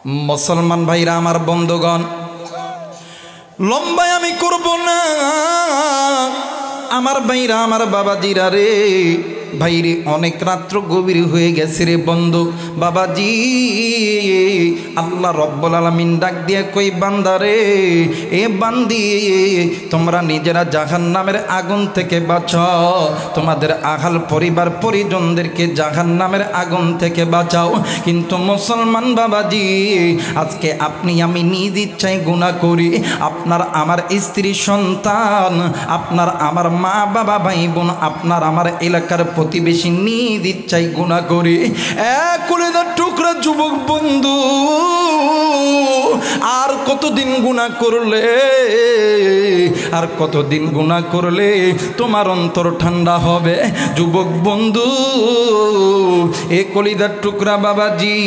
মুসলমান ভাইরা আমার বন্ধুগণ, লম্বায় আমি করব না। আমার ভাইরা আমার বাবাজিরা রে, ভাইরে অনেক রাত্র গভীর হয়ে গেছে রে বন্ধু। বাবাজি, আল্লাহ রব্বুল আলামিন ডাক দিয়ে কই বান্দারে, এ বান্দি, তোমরা নিজেরা জাহান্নামের আগুন থেকে বাঁচাও, তোমাদের আহাল পরিবার পরিজনদেরকে জাহান্নামের আগুন থেকে বাঁচাও। কিন্তু মুসলমান বাবাজি, আজকে আপনি আমি নিজ ইচ্ছায় গুনাহ করি। আপনার আমার স্ত্রী সন্তান, আপনার আমার মা বাবা ভাই বোন, আপনার আমার এলাকার প্রতিবেশী নিজ ইচ্ছায় গুনাহ করি। কলিজার টুকরা যুবক বন্ধু, আর কতদিন গুনাহ করলে, আর কতদিন গুনাহ করলে তোমার অন্তর ঠান্ডা হবে? যুবক বন্ধু, এ কলিজার টুকরা বাবাজি,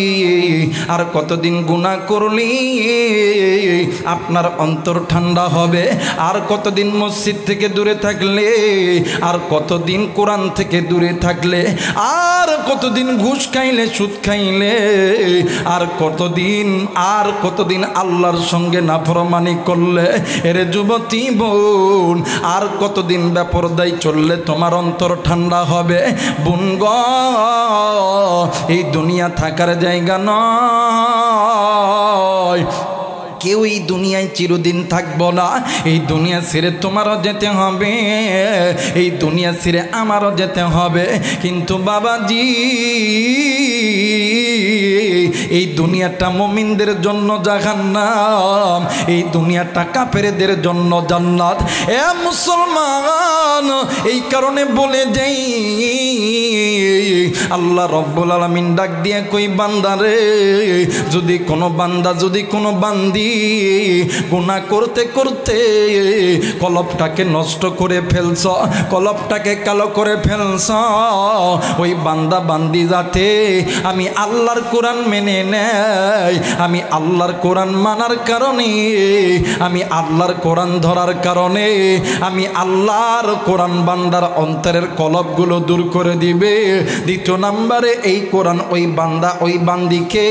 আর কতদিন গুনাহ করলি আপনার অন্তর ঠান্ডা হবে? আর কতদিন মসজিদ থেকে দূরে থাকলে, আর কতদিন কোরআন থেকে দূরে থাকলে, আর কতদিন ঘুষ খাইলে, সুদ খাইলে, আর কতদিন আল্লাহর সঙ্গে নাফরমানি করলে? এরে যুবতী বোন, আর কতদিন বেপরদায় চললে তোমার অন্তর ঠান্ডা হবে? বোন গো, এই দুনিয়া থাকার জায়গা নয়। কেউ এই দুনিয়ায় চিরদিন থাকবো না। এই দুনিয়া ছেড়ে তোমারও যেতে হবে, এই দুনিয়া ছেড়ে আমারও যেতে হবে। কিন্তু বাবাজি, এই দুনিয়াটা মুমিনদের জন্য জাহান্নাম, এই দুনিয়াটা কাফেরদের জন্য জান্নাত। এ মুসলমান, এই কারণে বলে যাই, আল্লাহ রব্বুল আলামিন ডাক দিয়ে কই বান্দারে, যদি কোনো বান্দা, যদি কোনো বান্দি গুনাহ করতে করতে কলবটাকে নষ্ট করে ফেলছ, কলবটাকে কালো করে ফেলছ, ওই বান্দা বান্দি যাতে আমি আল্লাহর কোরআন মেনে নেয়, আমি আল্লাহর কোরআন মানার কারণে, আমি আল্লাহর কোরআন ধরার কারণে, আমি আল্লাহর কোরআন বান্দার অন্তরের কলবগুলো দূর করে দিবে। দ্বিতীয় নম্বরে, এই কোরআন ওই বান্দা ওই বান্দিকে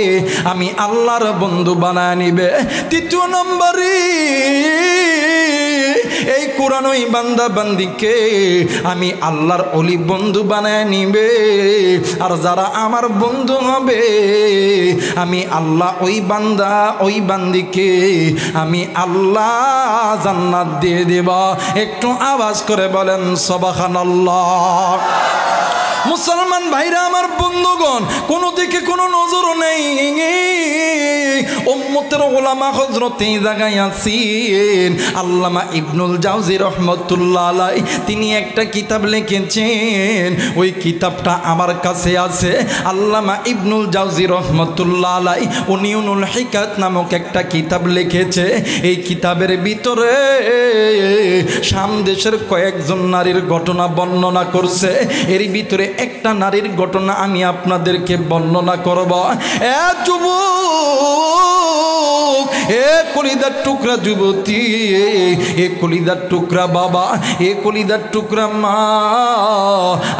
আমি আল্লাহর বন্ধু বানায় নিবে। তৃতীয় নম্বরে, এই কোরআন ওই বান্দা বান্দিকে আমি আল্লাহর ওলি বন্ধু বানায় নিবে। আর যারা আমার বন্ধু হবে, আমি আল্লাহ ওই বান্দা ওই বান্দিকে আমি আল্লাহ জান্নাত দিয়ে দেব। একটু আওয়াজ করে বলেন সুবহানাল্লাহ। মুসলমান ভাইরা আমার বন্ধুগণ, কোনো দিকে কোনো নজর নেই। উম্মতের উলামা হযরত এই জায়গায় আছেন আল্লামা ইবনুল জাওজি রহমাতুল্লাহ আলাইহি, তিনি একটা কিতাব লিখেছেন। ওই কিতাবটা আমার কাছে আছে। আল্লামা ইবনুল জাওজি রহমাতুল্লাহ আলাইহি উনিউনুল হিকাত নামক একটা কিতাব লিখেছে। এই কিতাবের ভিতরে শাম দেশের কয়েকজন নারীর ঘটনা বর্ণনা করছে। এর ভিতরে একটা নারীর ঘটনা আমি আপনাদেরকে বর্ণনা করব। এ যুবক, এ কলিজার টুকরা যুবতী, এ কলিজার টুকরা বাবা, এ কলিজার টুকরা মা,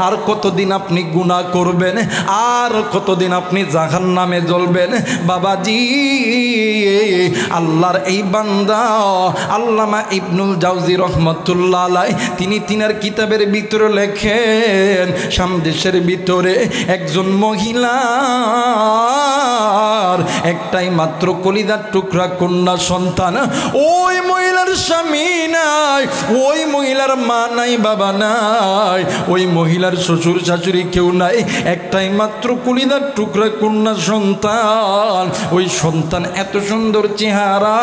আর কতদিন আপনি গুনাহ করবেন? আর কতদিন আপনি জাহান্নামে জ্বলবেন? বাবাজি, আল্লাহর এই বান্দা আল্লামা ইবনুল জাওজি রহমাতুল্লাহ আলাইহি তিনি তিনার কিতাবের ভিতরে লেখেন, শাম দেশের ভিতরে একজন মহিলার একটাই মাত্র কলিজার টুকরা কন্যা সন্তান। ওই মহিলার স্বামী নাই, ওই মহিলার মা নাই, বাবা নাই, ওই মহিলার শ্বশুর শাশুড়ি কেউ নাই, একটাই মাত্র কলিজার টুকরা কন্যা সন্তান। ওই সন্তান এত সুন্দর চেহারা,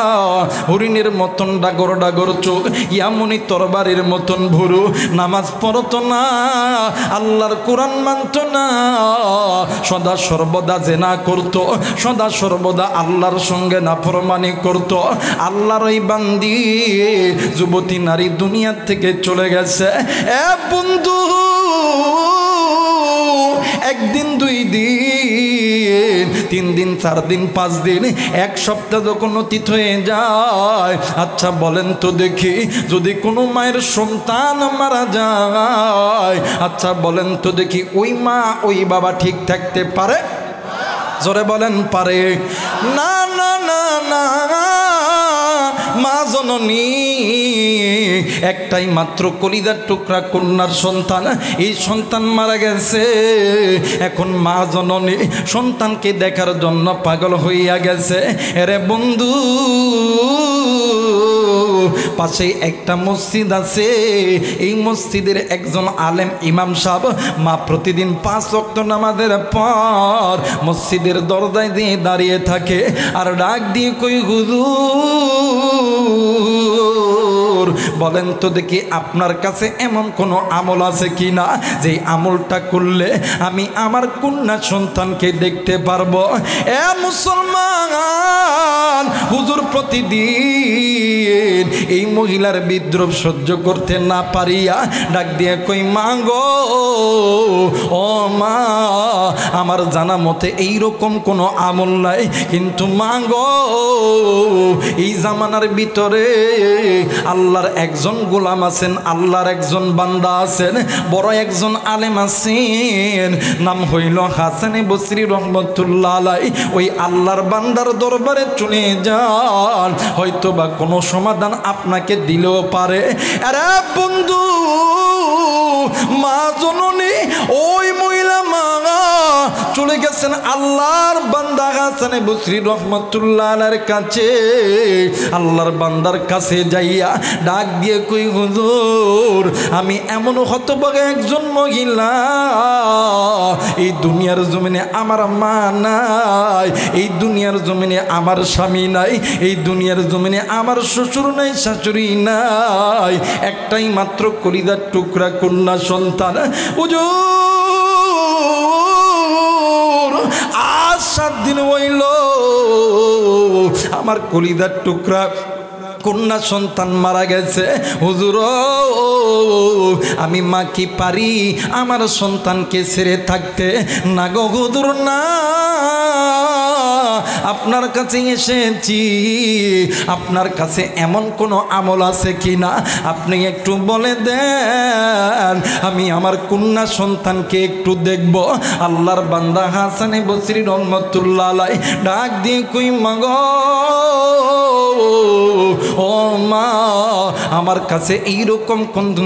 হরিণের মতন ডাগর ডাগর চোখ, ইয়ামনি তরবারির মতন ভুরু, নামাজ পড়তো না, আল্লাহর কোরআন মানত না, সদা সর্বদা জেনা করত, সদা সর্বদা আল্লাহর সঙ্গে নাফরমানি করত। আল্লাহর ওই বান্দি যুবতী নারী দুনিয়া থেকে চলে গেছে। এ বন্ধু, একদিন, দুই দিন, তিন দিন, চার দিন, পাঁচ দিন, এক সপ্তাহ যখন অতীত হয়ে যায়, আচ্ছা বলেন তো দেখি, যদি কোনো মায়ের সন্তান মারা যায়, আচ্ছা বলেন তো দেখি, ওই মা ওই বাবা ঠিক থাকতে পারে? জোরে বলেন পারে? না না না না, মা জননী একটাই মাত্র কলিজার টুকরা কন্যার সন্তান, এই সন্তান মারা গেছে। এখন মা জননী সন্তানকে দেখার জন্য পাগল হইয়া গেছে। এরে বন্ধু, পাশে একটা মসজিদ আছে, এই মসজিদের একজন আলেম ইমাম সাহেব মা প্রতিদিন 5 ওয়াক্ত নামাজের পর মসজিদের দরজায় দিয়ে দাঁড়িয়ে থাকে আর ডাক দিয়ে কই, হুজুর বলেন তো দেখি আপনার কাছে এমন কোনো আমল আছে কি না যে আমলটা করলে আমি আমার কন্যা সন্তানকে দেখতে পারবো। এ মুসলমান, হুজুর প্রতিদিন এই মহিলার বিদ্রোহ সহ্য করতে না পারিয়া ডাক দিয়ে কই, মা গো, ও মা, আমার জানা মতে এইরকম কোনো আমল নাই, কিন্তু মা গো, এই জামানার ভিতরে আল্লাহর একজন গোলাম আছেন, আল্লাহর একজন বান্দা আছেন, বড় একজন আলেম আছেন, নাম হইল হাসান বসরি রহমতুল্লাহ আলাইহি। ওই আল্লাহর বান্দার দরবারে চলে যান, হয়তো বা কোনো সমাধান আপনাকে দিলেও পারে। আরে বন্ধু, মা জননী ওই মহিলা মা চলে গেছেন আল্লাহর বান্দা হাসান বসরি রহমতুল্লাহ আলাইহির কাছে। আল্লাহর বান্দার কাছে যাইয়া ডাক দিয়ে কই, হুজুর আমি এমন হতভাগা একজন মহিলা, এই দুনিয়ার জমিনে আমার মা নাই, এই দুনিয়ার জমিনে আমার স্বামী নাই, এই দুনিয়ার জমিনে আমার শ্বশুর নাই, শাশুড়ি নাই, একটাই মাত্র কলিজার টুকরা কন্যা সন্তান। হুজুর আজ 7 দিন হইল আমার কলিজার টুকরা কন্যা সন্তান মারা গেছে। হুজুর আমি মা কি পারি আমার সন্তানকে ছেড়ে থাকতে? না গো হুজুর না, আপনার কাছে এসেছি, আপনার কাছে এমন কোনো আমল আছে কি না আপনি একটু বলে দেন, আমি আমার কন্যা সন্তানকে একটু দেখব। আল্লাহর বান্দা হাসান বসরি রহমতুল্লাহ আলাইহি ডাক দিয়ে কই, মা গো, ও মা, আমার কাছে এইরকম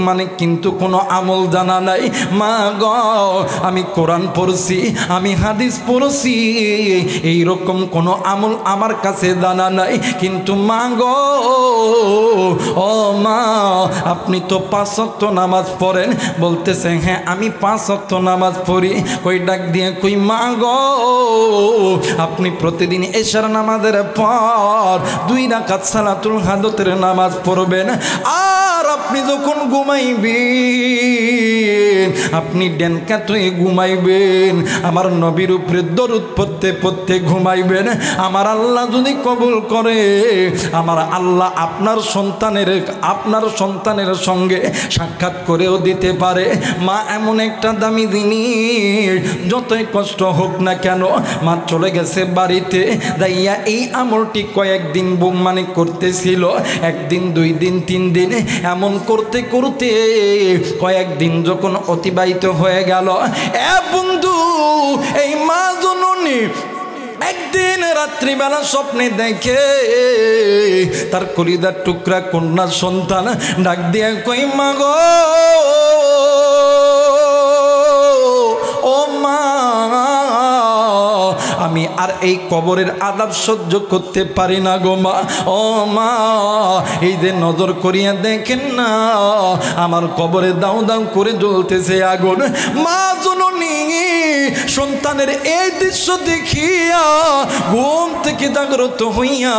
মানে কিন্তু কোনো আমল জানা নাই। মা গো, আমি কোরআন পড়ছি, আমি হাদিস পড়ছি, এইরকম কোনো আমল আমার কাছে জানা নাই, কিন্তু মা গো, ও মা, আপনি তো 5 ওয়াক্ত নামাজ পড়েন। বলতেছে হ্যাঁ আমি 5 ওয়াক্ত নামাজ পড়ি। কই ডাক দিয়ে কই, মা গো, আপনি প্রতিদিন এশার নামাজের পর 2 রাকাত সালাতুল হাজতের নামাজ পড়বেন, আর আপনি যখন ঘুমাইবেন আপনি ডেনকাত হয়ে ঘুমাইবেন, আমার নবীর উপরে দরুদ পড়তে পড়তে ঘুমাইবেন। আমার আল্লাহ যদি কবুল করে, আমার আল্লাহ আপনার সন্তানের সঙ্গে সাক্ষাৎ করেও দিতে পারে। মা এমন একটা দামি জিনিস, যতই কষ্ট হোক না কেন মা চলে গেছে বাড়িতে, যাইয়া এই আমলটি কয়েকদিন মানে করতেছিল, 1 দিন 2 দিন 3 দিন এমন করতে করতে কয়েকদিন যখন অতিবাহিত হয়ে গেল, এ বন্ধু, এই মা জননী একদিন রাত্রিবেলা স্বপ্নে দেখে তার কলিজার টুকরা কন্যা সন্তান ডাক দিয়ে কই, মা গো, ও মা, আমি আর এই কবরের আযাব সহ্য করতে পারি না গো মা। ও মা, এই যে নজর করিয়া দেখেন না, আমার কবরে দাউ দাউ করে জ্বলতেছে আগুন। মা জননী সন্তানের এই দৃশ্য দেখিয়া ঘুম থেকে জাগ্রত হইয়া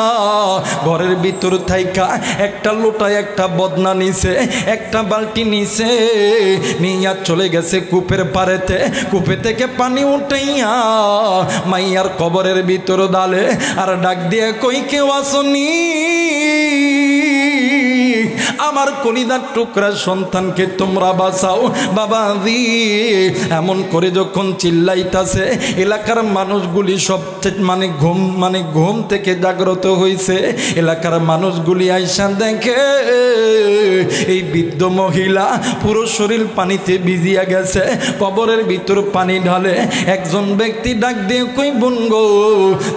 ঘরের ভিতর থাইকা একটা লোটায় একটা বদনা নিছে, একটা বালতি নিছে, নিয়া চলে গেছে কূপের পাড়েতে। কূপে থেকে পানি উঠাইয়া মাইয়ার কবরের ভিতর ডালে আর ডাক দিয়ে কই, কেউ আসনি? আমার কলিজার টুকরা সন্তানকে তোমরা বাঁচাও বাবাজি। এমন করে যখন চিল্লাইতাছে এলাকার মানুষগুলি সব ঘুম থেকে জাগ্রত হয়েছে। এলাকার মানুষগুলি আইসা দেখে এই বৃদ্ধ মহিলা পুরো শরীর পানিতে ভিজিয়া গেছে, কবরের ভিতর পানি ঢালে। একজন ব্যক্তি ডাক দিয়ে কই বোন গো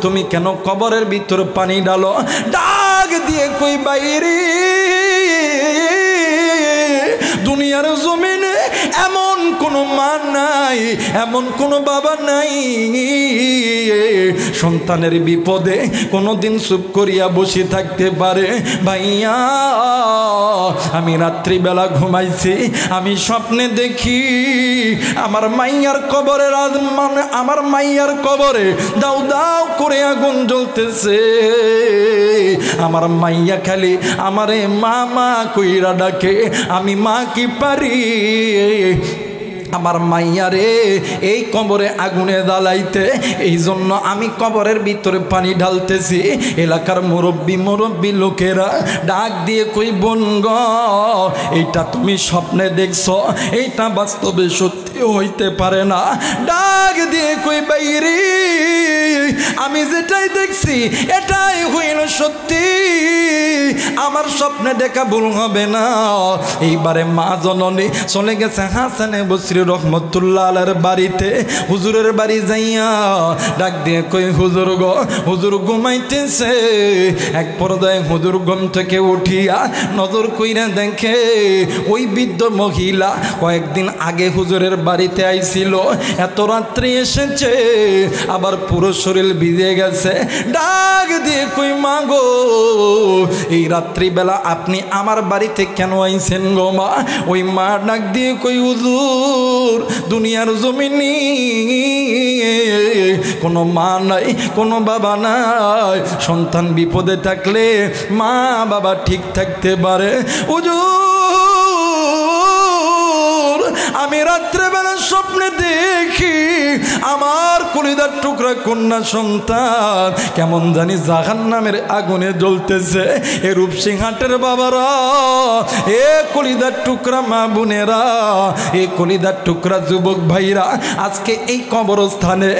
তুমি কেন কবরের ভিতর পানি ঢালো? ডাক দিয়ে কই বাইরে দুনিয়ার জমিনে এমন কোনো মা নাই, এমন কোনো বাবা নাই সন্তানের বিপদে কোনোদিন চুপ করিয়া বসে থাকতে পারে। ভাইয়া আমি রাত্রিবেলা ঘুমাইছি, আমি স্বপ্নে দেখি আমার মাইয়ার কবরে আমার মাইয়ার কবরে দাউ দাউ করে আগুন জ্বলতেছে। আমার মাইয়া খালি আমারে মা মা কইরা ডাকে, আমি মা কি পারি আমার মাইয়ারে এই কবরে আগুনে জ্বালাইতে। এই জন্য আমি কবরের ভিতরে পানি ঢালতেছি। এলাকার মুরব্বী লোকেরা ডাক দিয়ে কই বোন গো এইটা তুমি স্বপ্নে দেখছো, এইটা বাস্তবে সত্যি হইতে পারে না। ডাক দিয়ে কই বাইরে আমি যেটাই দেখছি এটাই হইল সত্যি, আমার স্বপ্নে দেখা ভুল হবে না। এইবারে মা জননী চলে গেছে হাসানে বসরি রহমতুল্লাহ আলাইহির বাড়িতে। হুজুরের বাড়ি যাইয়া ডাক দিয়ে কই হুজুর গো, হুজুর ঘুমাইতেছে। এক পর্যায়ে হুজুর ঘুম থেকে উঠিয়া নজর কইরা দেখে ওই বৃদ্ধ মহিলা কয়েকদিন আগে হুজুরের বাড়িতে আইছিল, এত রাত্রে এসেছে, আবার পুরো শরীর ভিজে গেছে। ডাক দিয়ে কই মা গো এই রাত্রিবেলা আপনি আমার বাড়িতে কেন আইছেন গো মা? ওই মা ডাক দিয়ে কই হুজুর দুনিয়ার জমিনে কোনো মা নাই, কোনো বাবা নাই, সন্তান বিপদে থাকলে মা বাবা ঠিক থাকতে পারে। হুজুর আমি রাত্রেবেলা স্বপ্নে দেখি আমার কলিজার টুকরা কন্যা সন্তান কেমন জানি জাহান্নামের আগুনে জ্বলতেছে। এ রূপসিংহাটের বাবারা, এ কলিজার টুকরা মা বোনেরা, এ কলিজার টুকরা যুবক ভাইরা, আজকে এই কবরস্থানে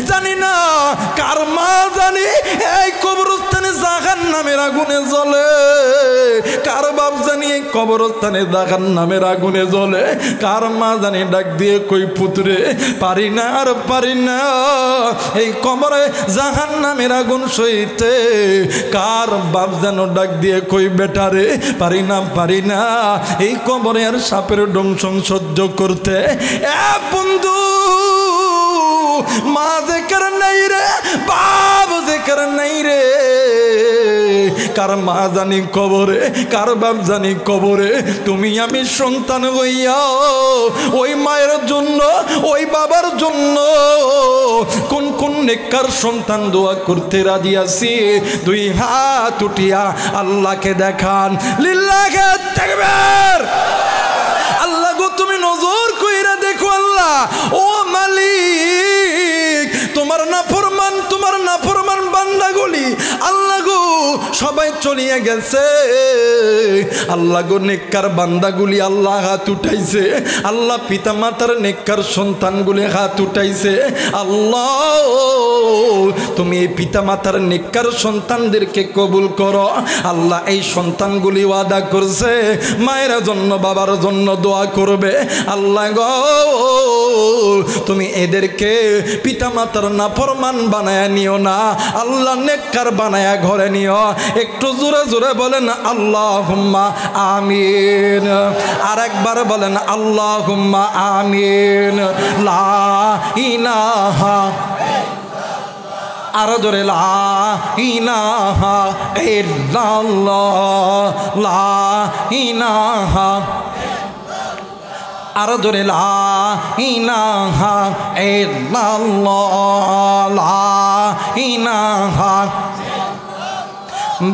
জানি না কার মা জানি এই কবরস্থানে জাহান্নামের আগুনে জ্বলে, কার বাপ জানি এই কবরস্থানে জাহান্নামের আগুনে জ্বলে, কার মা জানি ডাক দিয়ে কই পুত্রে পারি না আর পারি না এই কবরে জাহান্নামের আগুন সইতে, কার বাপ যেন ডাক দিয়ে কই বেটারে পারি না এই কবরে আর সাপের দংশন সহ্য করতে। এ বন্ধু মা যেকার নাই রে, বাপ যেকার নাই রে, কার মা জানি কবরে, কার বাপ জানি কবরে। তুমি আমি সন্তান হইয়া ওই মায়ের জন্য, ওই বাবার জন্য কোন কোন নেককার সন্তান দোয়া করতে রাজি আছি? দুই হাত উঠিয়া আল্লাহকে দেখান, লিল্লাহে তাকবীর। আল্লাহ গো তুমি নজর কইরা দেখো আল্লাহ, ও মালিক তোমার নাফরমান বান্দাগুলি আল্লাহ গো সবাই চলিয়ে গেছে। আল্লাহ গো নেককার বান্দাগুলি আল্লাহ হাত উঠাইছে, আল্লাহ পিতা মাতার নেককার সন্তানগুলি হাত উঠাইছে। আল্লাহ তুমি এই পিতা মাতার নেককার সন্তানদেরকে কবুল করো। আল্লাহ এই সন্তানগুলি ওয়াদা করছে মায়ের জন্য বাবার জন্য দোয়া করবে। আল্লাহ গো তুমি এদেরকে পিতা মাতার নাফরমান বানায়া নিও না, আল্লাহ নেককার বানায়া ঘরে নিও। একটু জোরে জোরে বলেন আল্লাহুম্মা আমিন। আর একবার বলেন আল্লাহুম্মা আমিন। লা ইলাহা, আরো জোরে লা ইলাহা ইল্লাল্লাহ, লা ইলাহা, আরো জোরে লা ইলাহা ইল্লাল্লাহ, লা ইলাহা।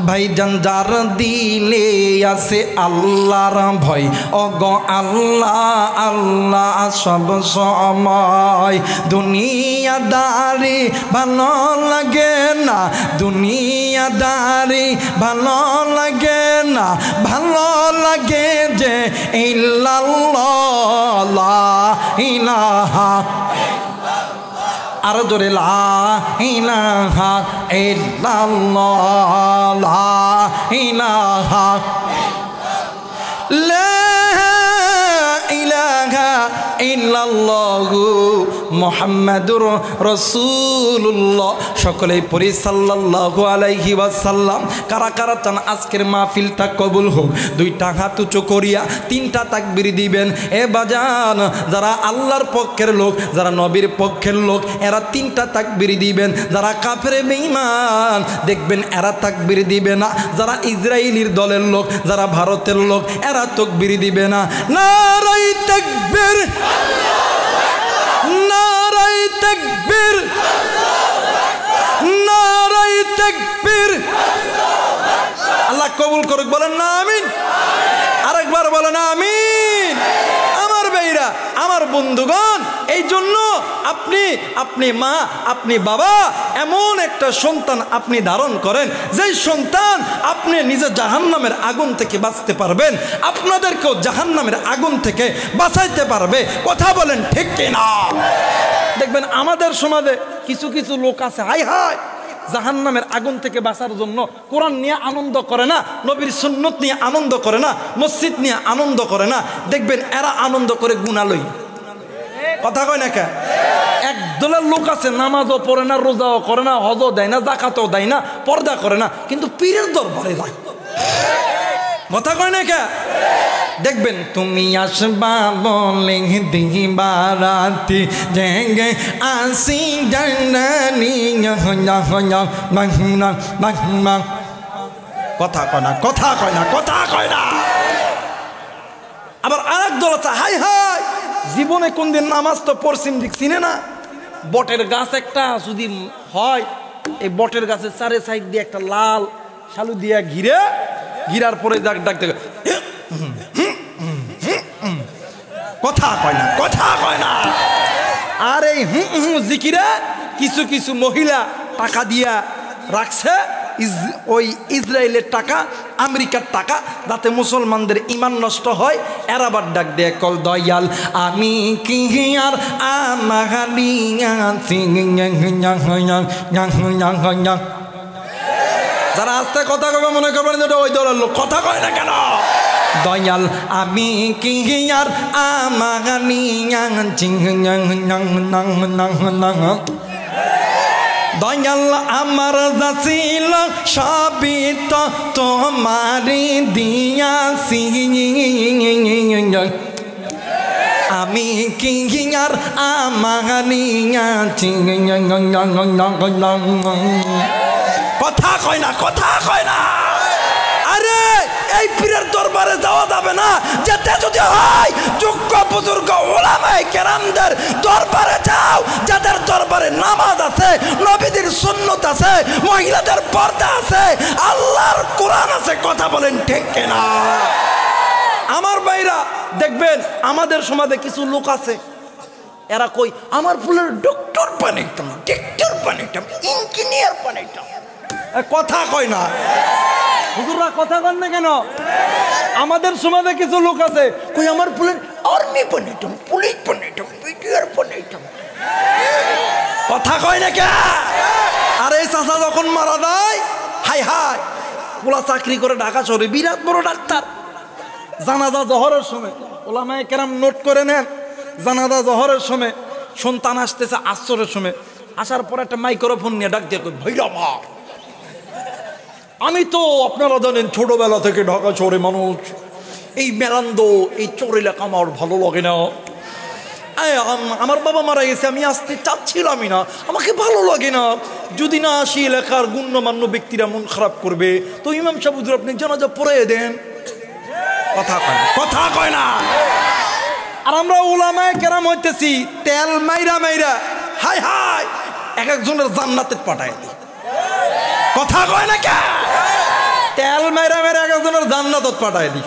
ভাইজান যার দিলে আছে আল্লাহর ভয়, অগ আল্লাহ আল্লাহ সব সময়। দুনিয়াদারি ভালো লাগে না, দুনিয়া দুনিয়াদারি ভালো লাগে না, ভালো লাগে যে ইল্লাল্লাহ লা ইলাহা, আর জোরে লা ইলাহা ইল্লাল্লাহ লা ইলাহা লা ইলাহা ইল্লাল্লাহু মুহাম্মাদুর রাসূলুল্লাহ। সকলেই পড়ি সাল্লাল্লাহু আলাইহি ওয়াসাল্লাম। কারা কারা চান আজকের মাহফিলটা কবুল হোক, দুইটা হাত উঁচু করিয়া তিনটা তাকবীর দিবেন। এ বাজান, যারা আল্লাহর পক্ষের লোক, যারা নবীর পক্ষের লোক, এরা তিনটা তাকবীর দিবেন। যারা কাফের বেঈমান দেখবেন এরা তাকবীর দিবে না। যারা ইসরায়েলির দলের লোক, যারা ভারতের লোক, এরা তাকবীর দিবে না। নারায়ে তাকবীর, নারায়ে তাকবীর, নারায়ে তাকবীর। আল্লাহ কবুল করুক, বলেন না আমিন। আরেকবার বলেন আমিন। আমার ভাইরা, আমার বন্ধুগণ, এই জন্য আপনি মা, আপনি বাবা, এমন একটা সন্তান আপনি ধারণ করেন যেই সন্তান আপনি নিজে জাহান্নামের আগুন থেকে বাঁচতে পারবেন, আপনাদেরকেও জাহান্নামের আগুন থেকে বাঁচাইতে পারবে। কথা বলেন ঠিক কিনা? দেখবেন আমাদের সমাজে কিছু কিছু লোক আছে, হায় হায়, জাহান্নামের আগুন থেকে বাঁচার জন্য কোরআন নিয়ে আনন্দ করে না, নবীর সুন্নত নিয়ে আনন্দ করে না, মসজিদ নিয়ে আনন্দ করে না। দেখবেন এরা আনন্দ করে গুনালই। কথা কয় না কে? একদলের লোক আছে, নামাজও পড়ে না, রোজাও করে না, হজও দেয় না, জাকাতও দেয় না, পর্দা করে না, কিন্তু পীরের দরবারে যায়। কথা কয় না কে? দেখবেন তুমি আসবা বলে দিবারাতি জেগে আসি জানানি। কথা কয় না, কথা কয় না, কথা কয় না। আবার আরেক দল আছে, হাই হাই, জীবনে কোনদিন নামাজ তো পড়ছিম দিক চিনে না। বটের গাছ একটা যদি হয়, এই বটের গাছের চারে সাইড দিয়ে একটা লাল শালু দিয়া ঘিরার পরে ডাকতে কথা কয় না, কথা কয় না। আর এই জিকিরে কিছু কিছু মহিলা টাকা দিয়া রাখছে, ওই ইসরায়েলের টাকা, আমেরিকার টাকা, যাতে মুসলমানদের ইমান নষ্ট হয়। এর আবার ডাক দিয়ে কল দয়াল আমি কি আর যারা আস্তে কথা কবে মনে করবেন যেটা ওই দলের লোক। কথা কয় না কেন? দয়াল আমি কি আর দয়াল আমার যাছিল সবই তো তোমারি দিয়াছি, আমি কি আর আমানিয়াছি। কথা কয় না, কথা কয় না। আরে এই পীরের দরবারে যাওয়া যাবে না, যেতে যদি হয় যোগ্য বুজুর্গ ওলামায়ে কেরামদের দরবারে যাও, যাদের দরবারে নামাজ আছে, নবীদের সুন্নত আছে, মহিলাদের পর্দা আছে, আল্লাহর কোরআন আছে। কথা বলেন ঠিক কিনা? আমার ভাইরা, দেখবেন আমাদের সমাজে কিছু লোক আছে, এরা কই আমার ফুলের ডক্টর বানাইতাম, ডাক্তার বানাইতাম, ইঞ্জিনিয়ার বানাইতাম। কথা কয় না হুজুররা, কথা কন না কেন? আমাদের সমাজে কিছু লোক আছে, কই আমার ফুলের আর্মি বানাইতাম, পুলিশ বানাইতাম, বিডিআর বানাইতাম। কথা কয় না কে? আর এই চাচা যখন মারা যায়, হাই হাই, পোলা চাকরি করে ঢাকা শহরে, বিরাট বড় ডাক্তার। জানাজা জহরের সময় ওলামায়ে কেরাম নোট করে নেন, জানাজা জহরের সময় সন্তান আসতেছে আসরের সময়, আসার পর একটা মাইক্রোফোন নিয়ে ডাক দিয়ে কই ভাইরা মা, আমি তো আপনারা জানেন ছোটবেলা থেকে ঢাকা শহরে মানুষ, এই মেলান্দ এই চোর এলাকা আমার ভালো লাগে না। আমার বাবা মারা গেছে, আমি আসতে চাচ্ছিলামই না, আমাকে ভালো লাগে না। যদি না আসি এলাকার গণ্যমান্য ব্যক্তিরা মন খারাপ করবে, তো ইমাম সাহেব হুজুর আপনি জানাজা পড়াইয়ে দেন। কথা কয় না, কথা কয় না। আর আমরা উলামায়ে কেরাম হইতেছি তেল মাইরা মাইরা, হাই হাই, এক একজনের জান্নাতে পাঠায় দিই। কথা কয় না কে? তেল মাইরা মাইরা এক একজনের জান্নাতে পাঠায় দিই।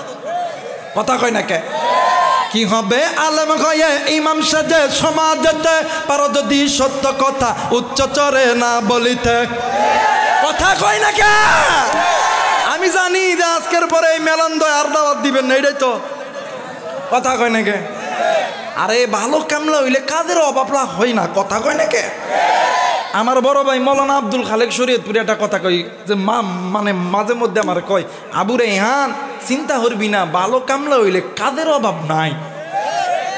কথা কয় না কে? কি হবে আলেম হয়ে ইমাম সাজে সমাজেতে, পারো যদি সত্য কথা উচ্চ চরে না বলিতে। কথা কয় না কে? আমি জানি যে আজকের পরে এই মেলান্দয় আর দাওয়াত দিবেন না, এটাই তো কথা কয় না কে? আরে ভালো কামলা হইলে কাদের অভাবলা হয় না, কথা কয় না কে? আমার বড় ভাই মৌলানা আব্দুল খালেক শরীয়তপুরে একটা কথা কই যে মানে মাঝে মধ্যে আমার কয়, আবু রেহান চিন্তা করবি না, ভালো কামলা হইলে কাদের অভাব নাই,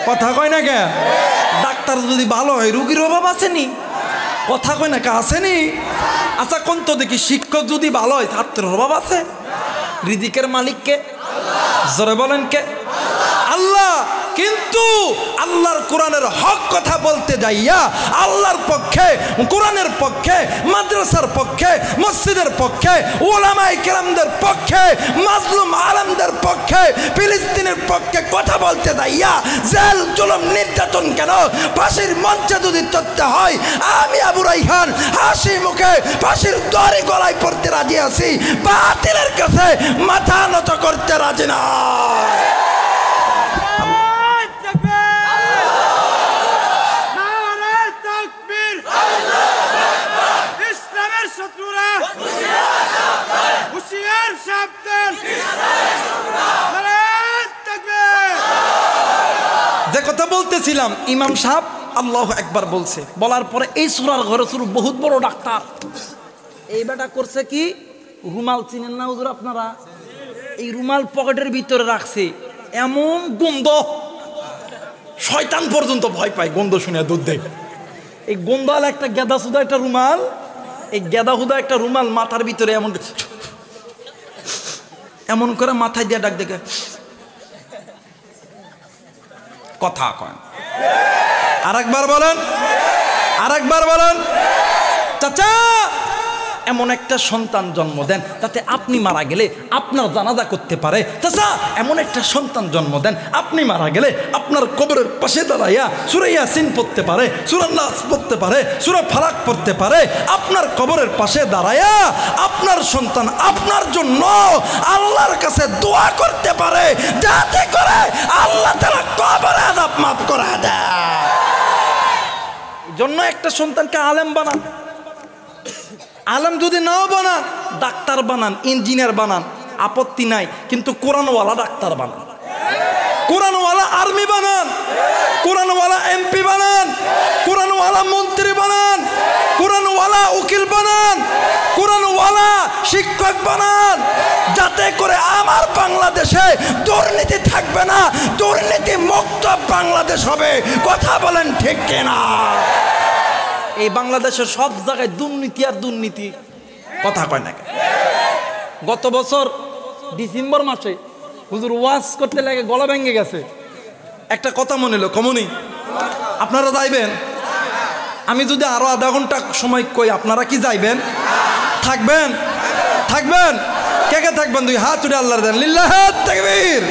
কথা কয় না কে? ডাক্তার যদি ভালো হয় রুগীর অভাব আসেনি, কথা কয় না কে? আসেনি? আচ্ছা কোন তো দেখি শিক্ষক যদি ভালো হয় ছাত্রের অভাব আছে? রিজিকের মালিককে জোরে বলেন কে? আল্লাহ। কিন্তু আল্লাহর কোরআনের হক কথা বলতে যাইয়া আল্লাহর পক্ষে, কোরআনের পক্ষে, মাদ্রাসার পক্ষে, মসজিদের পক্ষে, ওলামায়ে কেরামদের পক্ষে, মাজলুম আলেমদের পক্ষে, ফিলিস্তিনের পক্ষে কথা বলতে যাইয়া জেল জুলুম নির্যাতন কেন ফাঁসির মঞ্চে যদি চড়তে হয়, আমি আবু রাইহান হাসি মুখে ফাঁসির দড়ি গলায় পড়তে রাজি আছি, বাতিলের কাছে মাথা নত করতে রাজি না। যে কথা বলতেছিলাম, ইমাম সাহেব আল্লাহু আকবার বলছে, বলার পরে এই সূরার ঘরে শুরু বহুত বড় ডাক্তার এই বেটা করছে কি, রুমাল চিনেন না হুজুর আপনারা? এই রুমাল পকেটের ভিতরে রাখছে, এমন গন্ধ শয়তান পর্যন্ত ভয় পায় গন্ধ শুনে, দুধ দেয়। এই গন্ধাল একটা গেদা সুদা একটা রুমাল, এই গেদা হুদা একটা রুমাল মাথার ভিতরে এমন এমন করে মাথায় দিয়ে ডাক দেখে কথা কয়। আরেকবার বলেন, আরেকবার বলেন। চাচা এমন একটা সন্তান জন্ম দেন তাতে আপনি মারা গেলে আপনার জানাজা করতে পারে। চাচা এমন একটা সন্তান জন্ম দেন আপনি মারা গেলে আপনার কবরের পাশে দাঁড়াইয়া সূরা ইয়াসিন পড়তে পারে, সূরা নাস পড়তে পারে, সূরা ফালাক পড়তে পারে। আপনার কবরের পাশে দাঁড়াইয়া আপনার সন্তান আপনার জন্য আল্লাহর কাছে দোয়া করতে পারে, যাতে করে আল্লাহ তাআলা কবরের আযাব মাফ করে দেয়। এই জন্য একটা সন্তানকে আলেম বানান। আলেম যদি নাও বানান, ডাক্তার বানান, ইঞ্জিনিয়ার বানান, আপত্তি নাই, কিন্তু কোরআনওয়ালা ডাক্তার বানান, কোরআনওয়ালা আর্মি বানান, কোরআনওয়ালা এমপি বানান, কোরআনওয়ালা মন্ত্রী বানান, কোরআনওয়ালা উকিল বানান, কোরআনওয়ালা শিক্ষক বানান, যাতে করে আমার বাংলাদেশে দুর্নীতি থাকবে না, দুর্নীতি মুক্ত বাংলাদেশ হবে। কথা বলেন ঠিক কিনা? এই বাংলাদেশের সব জায়গায় দুর্নীতি আর দুর্নীতি, কথা কয় না। গত বছর ডিসেম্বর মাসে হুজুর ওয়াজ করতে লাগে গলা ভেঙে গেছে, একটা কথা মনে হলো কমনি, আপনারা যাইবেন? আমি যদি আরো আধা ঘন্টা সময় কই আপনারা কি যাইবেন? থাকবেন? থাকবেন? কে কে থাকবেন? দুই হাত উঠে আল্লাহর দেন, লিল্লাহ তাকবীর।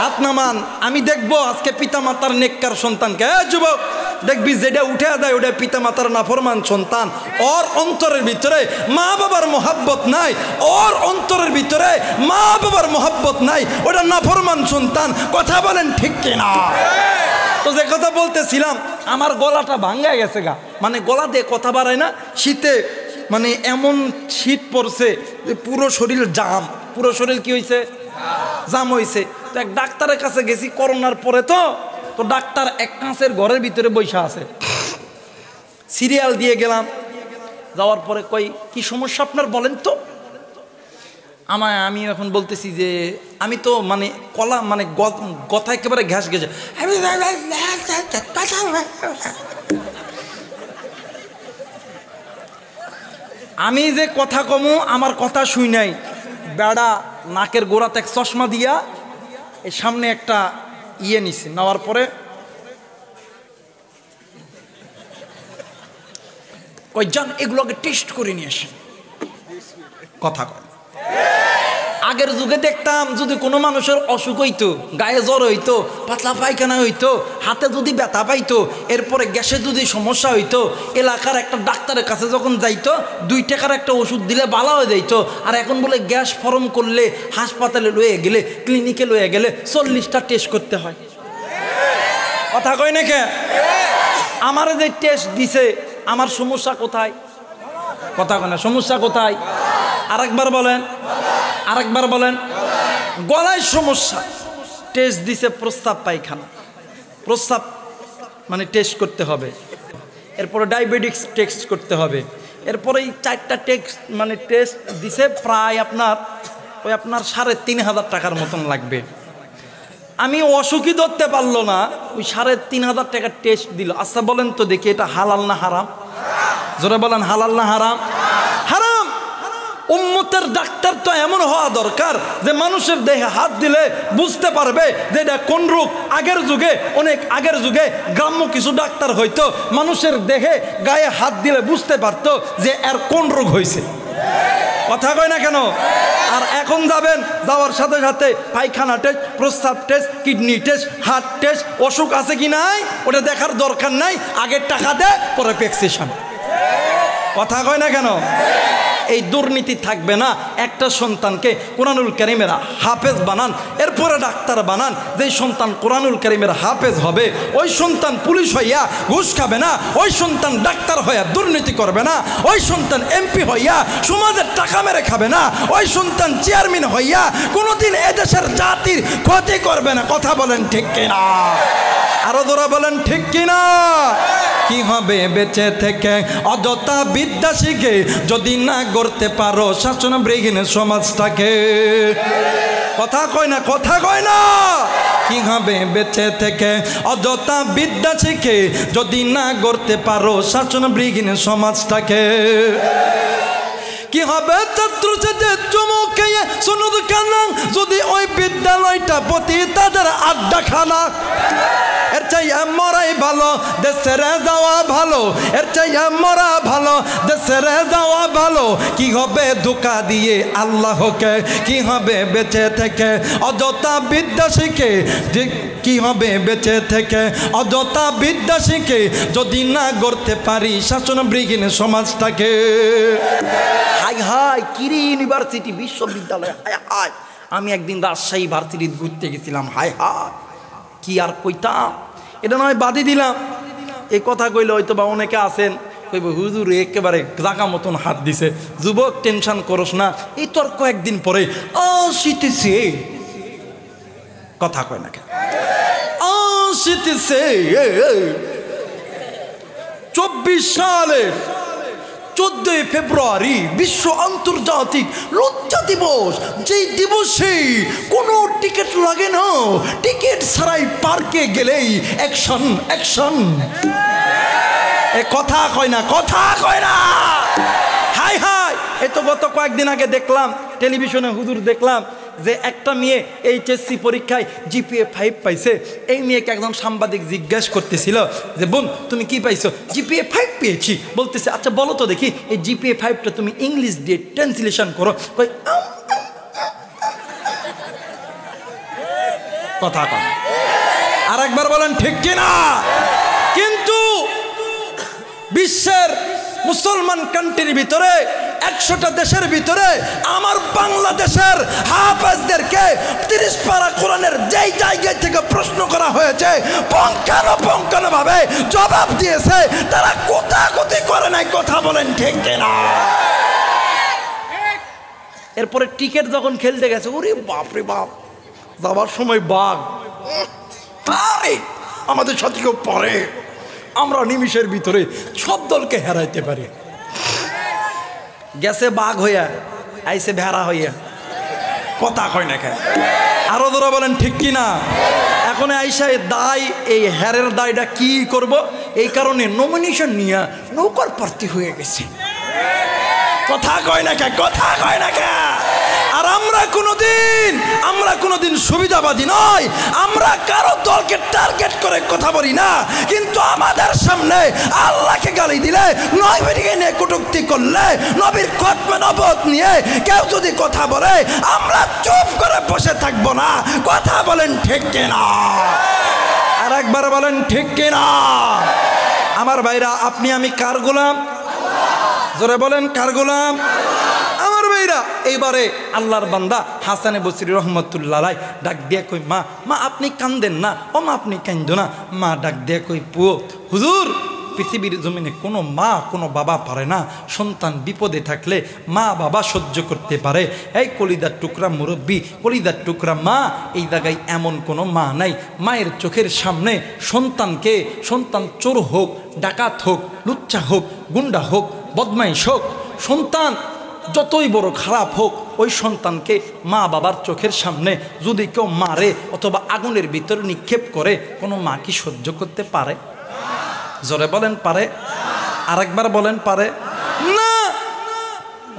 হাত নামান। আমি দেখবো আজকে পিতা মাতার নেককার সন্তানকে। যুবক দেখবি যেটা উঠে দেয় ওটা পিতা মাতার নাফরমান সন্তান, ওর অন্তরের ভিতরে মা বাবার মোহাব্বত নাই, ওর অন্তরের ভিতরে মা বাবার মোহাব্বত নাই, ওটা নাফরমান সন্তান। কথা বলেন ঠিক কিনা? তো যে কথা বলতেছিলাম, আমার গলাটা ভাঙ্গা গেছে গা, মানে গলা দিয়ে কথা বাড়ায় না। শীতে মানে এমন শীত পড়ছে যে পুরো শরীর জাম, পুরো শরীর কি হয়েছে? জাম হয়েছে। তো এক ডাক্তারের কাছে গেছি করোনার পরে, তো ডাক্তার এক কাঁচের ঘরের ভিতরে বসে আছে, সিরিয়াল দিয়ে গেলাম। যাওয়ার পরে কই কি সমস্যা আপনার বলেন তো। আমি এখন বলতেছি যে আমি তো মানে কলা মানে কথা একেবারে ঘ্যাস গেছে। আমি যে কথা কমু আমার কথা শুই নাই, বেড়া নাকের গোড়াতে এক চশমা দিয়া এর সামনে একটা ইয়ে নিছে, নেওয়ার পরে কই যান এগুলোকে টেস্ট করে নিয়ে আসেন। কথা কয়। আগের যুগে দেখতাম যদি কোনো মানুষের অসুখ হইতো, গায়ে জ্বর হইতো, পাতলা পায়খানা হইতো, হাতে যদি ব্যথা পাইতো, এরপরে গ্যাসে যদি সমস্যা হইতো, এলাকার একটা ডাক্তারের কাছে যখন যাইতো 2 টাকার একটা ওষুধ দিলে ভালো হয়ে যাইতো। আর এখন বলে গ্যাস ফর্ম করলে হাসপাতালে লয়ে গেলে, ক্লিনিকে লয়ে গেলে 40টা টেস্ট করতে হয়। কথা কয় না কে? আমার যে টেস্ট দিছে আমার সমস্যা কোথায়? কথা কয় না। সমস্যা কোথায়? আরেকবার বলেন, আরেকবার বলেন। গলায় সমস্যা, টেস্ট দিছে প্রস্রাব পায়খানা, প্রস্রাব মানে টেস্ট করতে হবে, এরপরে ডায়াবেটিক্স টেস্ট করতে হবে, এরপরে এই 4টা টেস্ট মানে টেস্ট দিছে প্রায় আপনার ওই আপনার 3,500 টাকার মতন লাগবে। আমি অসুখী ধরতে পারলো না, ওই 3,500 টাকার টেস্ট দিল। আচ্ছা বলেন তো দেখি এটা হালাল না হারাম? জোরে বলেন, হালাল না হারাম? হারাম। উম্মতের ডাক্তার তো এমন হওয়া দরকার যে মানুষের দেহে হাত দিলে বুঝতে পারবে যে এটা কোন রোগ। আগের যুগে, অনেক আগের যুগে গ্রাম্য কিছু ডাক্তার হয়তো মানুষের দেহে গায়ে হাত দিলে বুঝতে পারতো যে এর কোন রোগ হয়েছে। কথা কয় না কেন? আর এখন যাবেন, যাওয়ার সাথে সাথে পায়খানা টেস্ট, প্রস্রাব test, kidney test, heart test, অসুখ আছে কি নাই ওটা দেখার দরকার নাই, আগে টাকা দেয় পরে প্রেসক্রিপশন। কথা কয় না কেন? এই দুর্নীতি থাকবে না। একটা সন্তানকে কোরআনুল কারীমের হাফেজ বানান, এরপরে ডাক্তার বানান। যেই সন্তান কোরআনুল কারীমের হাফেজ হবে ওই সন্তান পুলিশ হইয়া ঘুষ খাবে না, ওই সন্তান ডাক্তার হইয়া দুর্নীতি করবে না, ওই সন্তান এমপি হইয়া সমাজের টাকা মেরে খাবে না, ওই সন্তান চেয়ারম্যান হইয়া কোনোদিন এদেশের জাতির ক্ষতি করবে না। কথা বলেন ঠিক কিনা? আরো ধরা বলেন ঠিক কিনা? কি হবে বেঁচে থেকে অযথা বিদ্যা শিখে যদি না গড়তে পারো শাসনবিহীন সমাজটাকে? কথা কয় না, কথা কয় না। কি হবে বেঁচে থেকে অযথা বিদ্যা শিখে যদি না গড়তে পারো শাসনবিহীন সমাজটাকে? কি হবে ছাত্র সাথে চমকে সুনুদ খানা যদি ওই বিদ্যালয়টা প্রতি তাদের আড্ডা খানা? এর চাই মরাই ভালো, দেশের যাওয়া ভালো, এর চাই মরা ভালো, দেশের যাওয়া ভালো। কি হবে ধোঁকা দিয়ে আল্লাহকে? কি হবে বেঁচে থেকে অযথা বিদ্যা শিখে? কি হবে বেঁচে থেকে অযথা বিদ্যা শিখে যদি না গড়তে পারি শাসনবিহীন সমাজটাকে? হাই হাই কিরি ইউনিভার্সিটি বিশ্ববিদ্যালয়, হায় হায়। আমি একদিন রাজশাহী ভার্সিটি ঘুরতে গেছিলাম, হায় হায় কি আর কইতাম। এটা নয় বাদই দিলাম, এই কথা কইলে হয়তো বা অনেকে আছেন কইব হুজুর একেবারে জাগা মতন হাত দিছে। যুবক টেনশন করস না, এই তোর কয়েকদিন পরে আসিতেছে। কথা কয় না কেন? আসিতেছে 24 সালের 14 ফেব্রুয়ারি বিশ্ব আন্তর্জাতিক লজ্জা দিবস। যেই দিবসে কোনো টিকিট লাগে না, টিকিট ছাড়াই পার্কে গেলেই অ্যাকশন অ্যাকশন। এ কথা কয় না, কথা কয় না। হাই হাই, এই তো গত কয়েকদিন আগে দেখলাম টেলিভিশনে, হুজুর দেখলাম যে একটা মেয়ে এইচএসসি পরীক্ষায় জিপিএ 5 পাইছে। এই মেয়েকে একজন সাংবাদিক জিজ্ঞাসা করতেছিল যে বোন তুমি কি পাইছো? জিপিএ 5 পেয়েছি। বলতেছে আচ্ছা বলো তো দেখি এই জিপিএ 5টা তুমি ইংলিশ দিয়ে ট্রান্সলেশন করো। কথা কয় আর একবার বলেন ঠিক কিনা? কিন্তু বিশ্বের মুসলমান কান্ট্রির ভিতরে 100টা দেশের ভিতরে আমার বাংলাদেশের হাফেজদেরকে 30 পারা কোরআনের যেই জায়গা থেকে প্রশ্ন করা হয়েছে পুঙ্খানুপুঙ্খভাবে জবাব দিয়েছে। তারা কোথাকুতি করে নাই। কথা বলেন ঠিক কিনা? এরপরে টিকিট যখন খেলতে গেছে, ওরে বাপরে বাপ, যাবার সময় বাঘ আমাদের সাথে কেউ পড়ে, আমরা নিমিষের ভিতরে সব দলকে হারাইতে পারি। গেছে বাঘ হইয়া, আইসে ভেড়া হইয়া। কথা কয় না কেন? আরো ধরা বলেন ঠিক কিনা? এখন আইসা দায়, এই হ্যারের দায়টা কি করব? এই কারণে নমিনেশন নিয়ে নৌকার প্রার্থী হয়ে গেছে। কথা কয় না কে? কথা কয় না কে? আর আমরা কোনোদিন সুবিধাবাদী নয়। আমরা কারো দলকে টার্গেট করে কথা বলি না, কিন্তু আমাদের সামনে আল্লাহকে গালি দিলে, নবীকে নিয়ে কটূক্তি করলে, নবীর খতমে নবুয়ত নিয়ে কেউ যদি কথা বলে আমরা চুপ করে বসে থাকবো না। কথা বলেন ঠিক কিনা? আর একবার বলেন ঠিক কিনা? আমার ভাইরা, আপনি আমি কার গোলাম? জোরে বলেন কার গোলাম? আমার ভাইরা, এইবারে আল্লাহর বান্দা হাসানে বসরি রহমতুল্লাহ আলাইহি ডাক দিয়ে কই মা আপনি কান্দেন না। ও মা আপনি কান্দো না। মা ডাক দিয়ে কই পুও হুজুর পৃথিবীর জমিনে কোনো মা কোনো বাবা পারে না। সন্তান বিপদে থাকলে মা বাবা সহ্য করতে পারে। এই কলিদার টুকরা মুরব্বী, কলিদার টুকরা মা, এই জায়গায় এমন কোনো মা নাই মায়ের চোখের সামনে সন্তানকে, সন্তান চোর হোক, ডাকাত হোক, লুচ্চা হোক, গুন্ডা হোক, বদমাইশ হোক, সন্তান যতই বড় খারাপ হোক, ওই সন্তানকে মা বাবার চোখের সামনে যদি কেউ মারে অথবা আগুনের ভিতরে নিক্ষেপ করে, কোনো মা কি সহ্য করতে পারে? জোরে বলেন পারে? আরেকবার বলেন পারে না?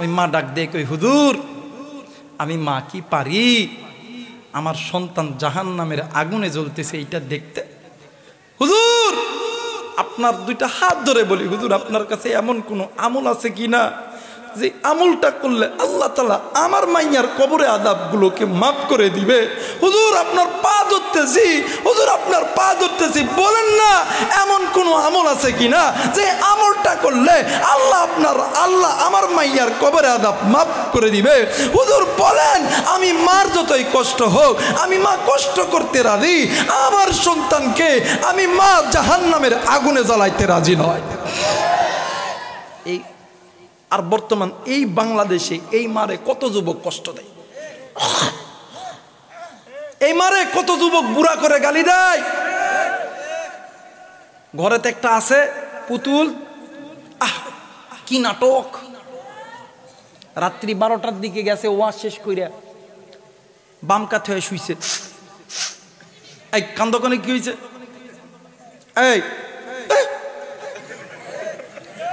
ওই মা ডাক দিয়ে কই, হুজুর আমি মা কি পারি আমার সন্তান জাহান্নামের আগুনে জ্বলতেছে এইটা দেখতে? হুজুর আপনার দুইটা হাত ধরে বলি, হুজুর আপনার কাছে এমন কোনো আমল আছে কিনা যে আমলটা করলে আল্লাহ তাআলা আমার মাইয়ার কবরে আযাবগুলোকে মাফ করে দিবে? হুজুর আপনার পা ধরতেছি, হুজুর আপনার পা ধরতেছি, বলেন না এমন কোনো আমল আছে কিনা যে আমলটা করলে আল্লাহ আমার মাইয়ার কবরে আযাব মাফ করে দিবে? হুজুর বলেন, আমি মার যতই কষ্ট হোক আমি মা কষ্ট করতে রাজি, আমার সন্তানকে আমি মা জাহান্নামের আগুনে জ্বালাইতে রাজি নয়। এই আর বর্তমান এই বাংলাদেশে এই মারে কত যুবক কষ্ট দেয়, এই মারে কত যুবক বুড়া করে গালি দেয়। ঘরেতে একটা আছে পুতুল, কি নাটক, রাত্রি 12টার দিকে গেছে ওয়াজ শেষ কইরা বাম কাত হয়ে শুইছে। এই কান্দকনে কি হয়েছে? এই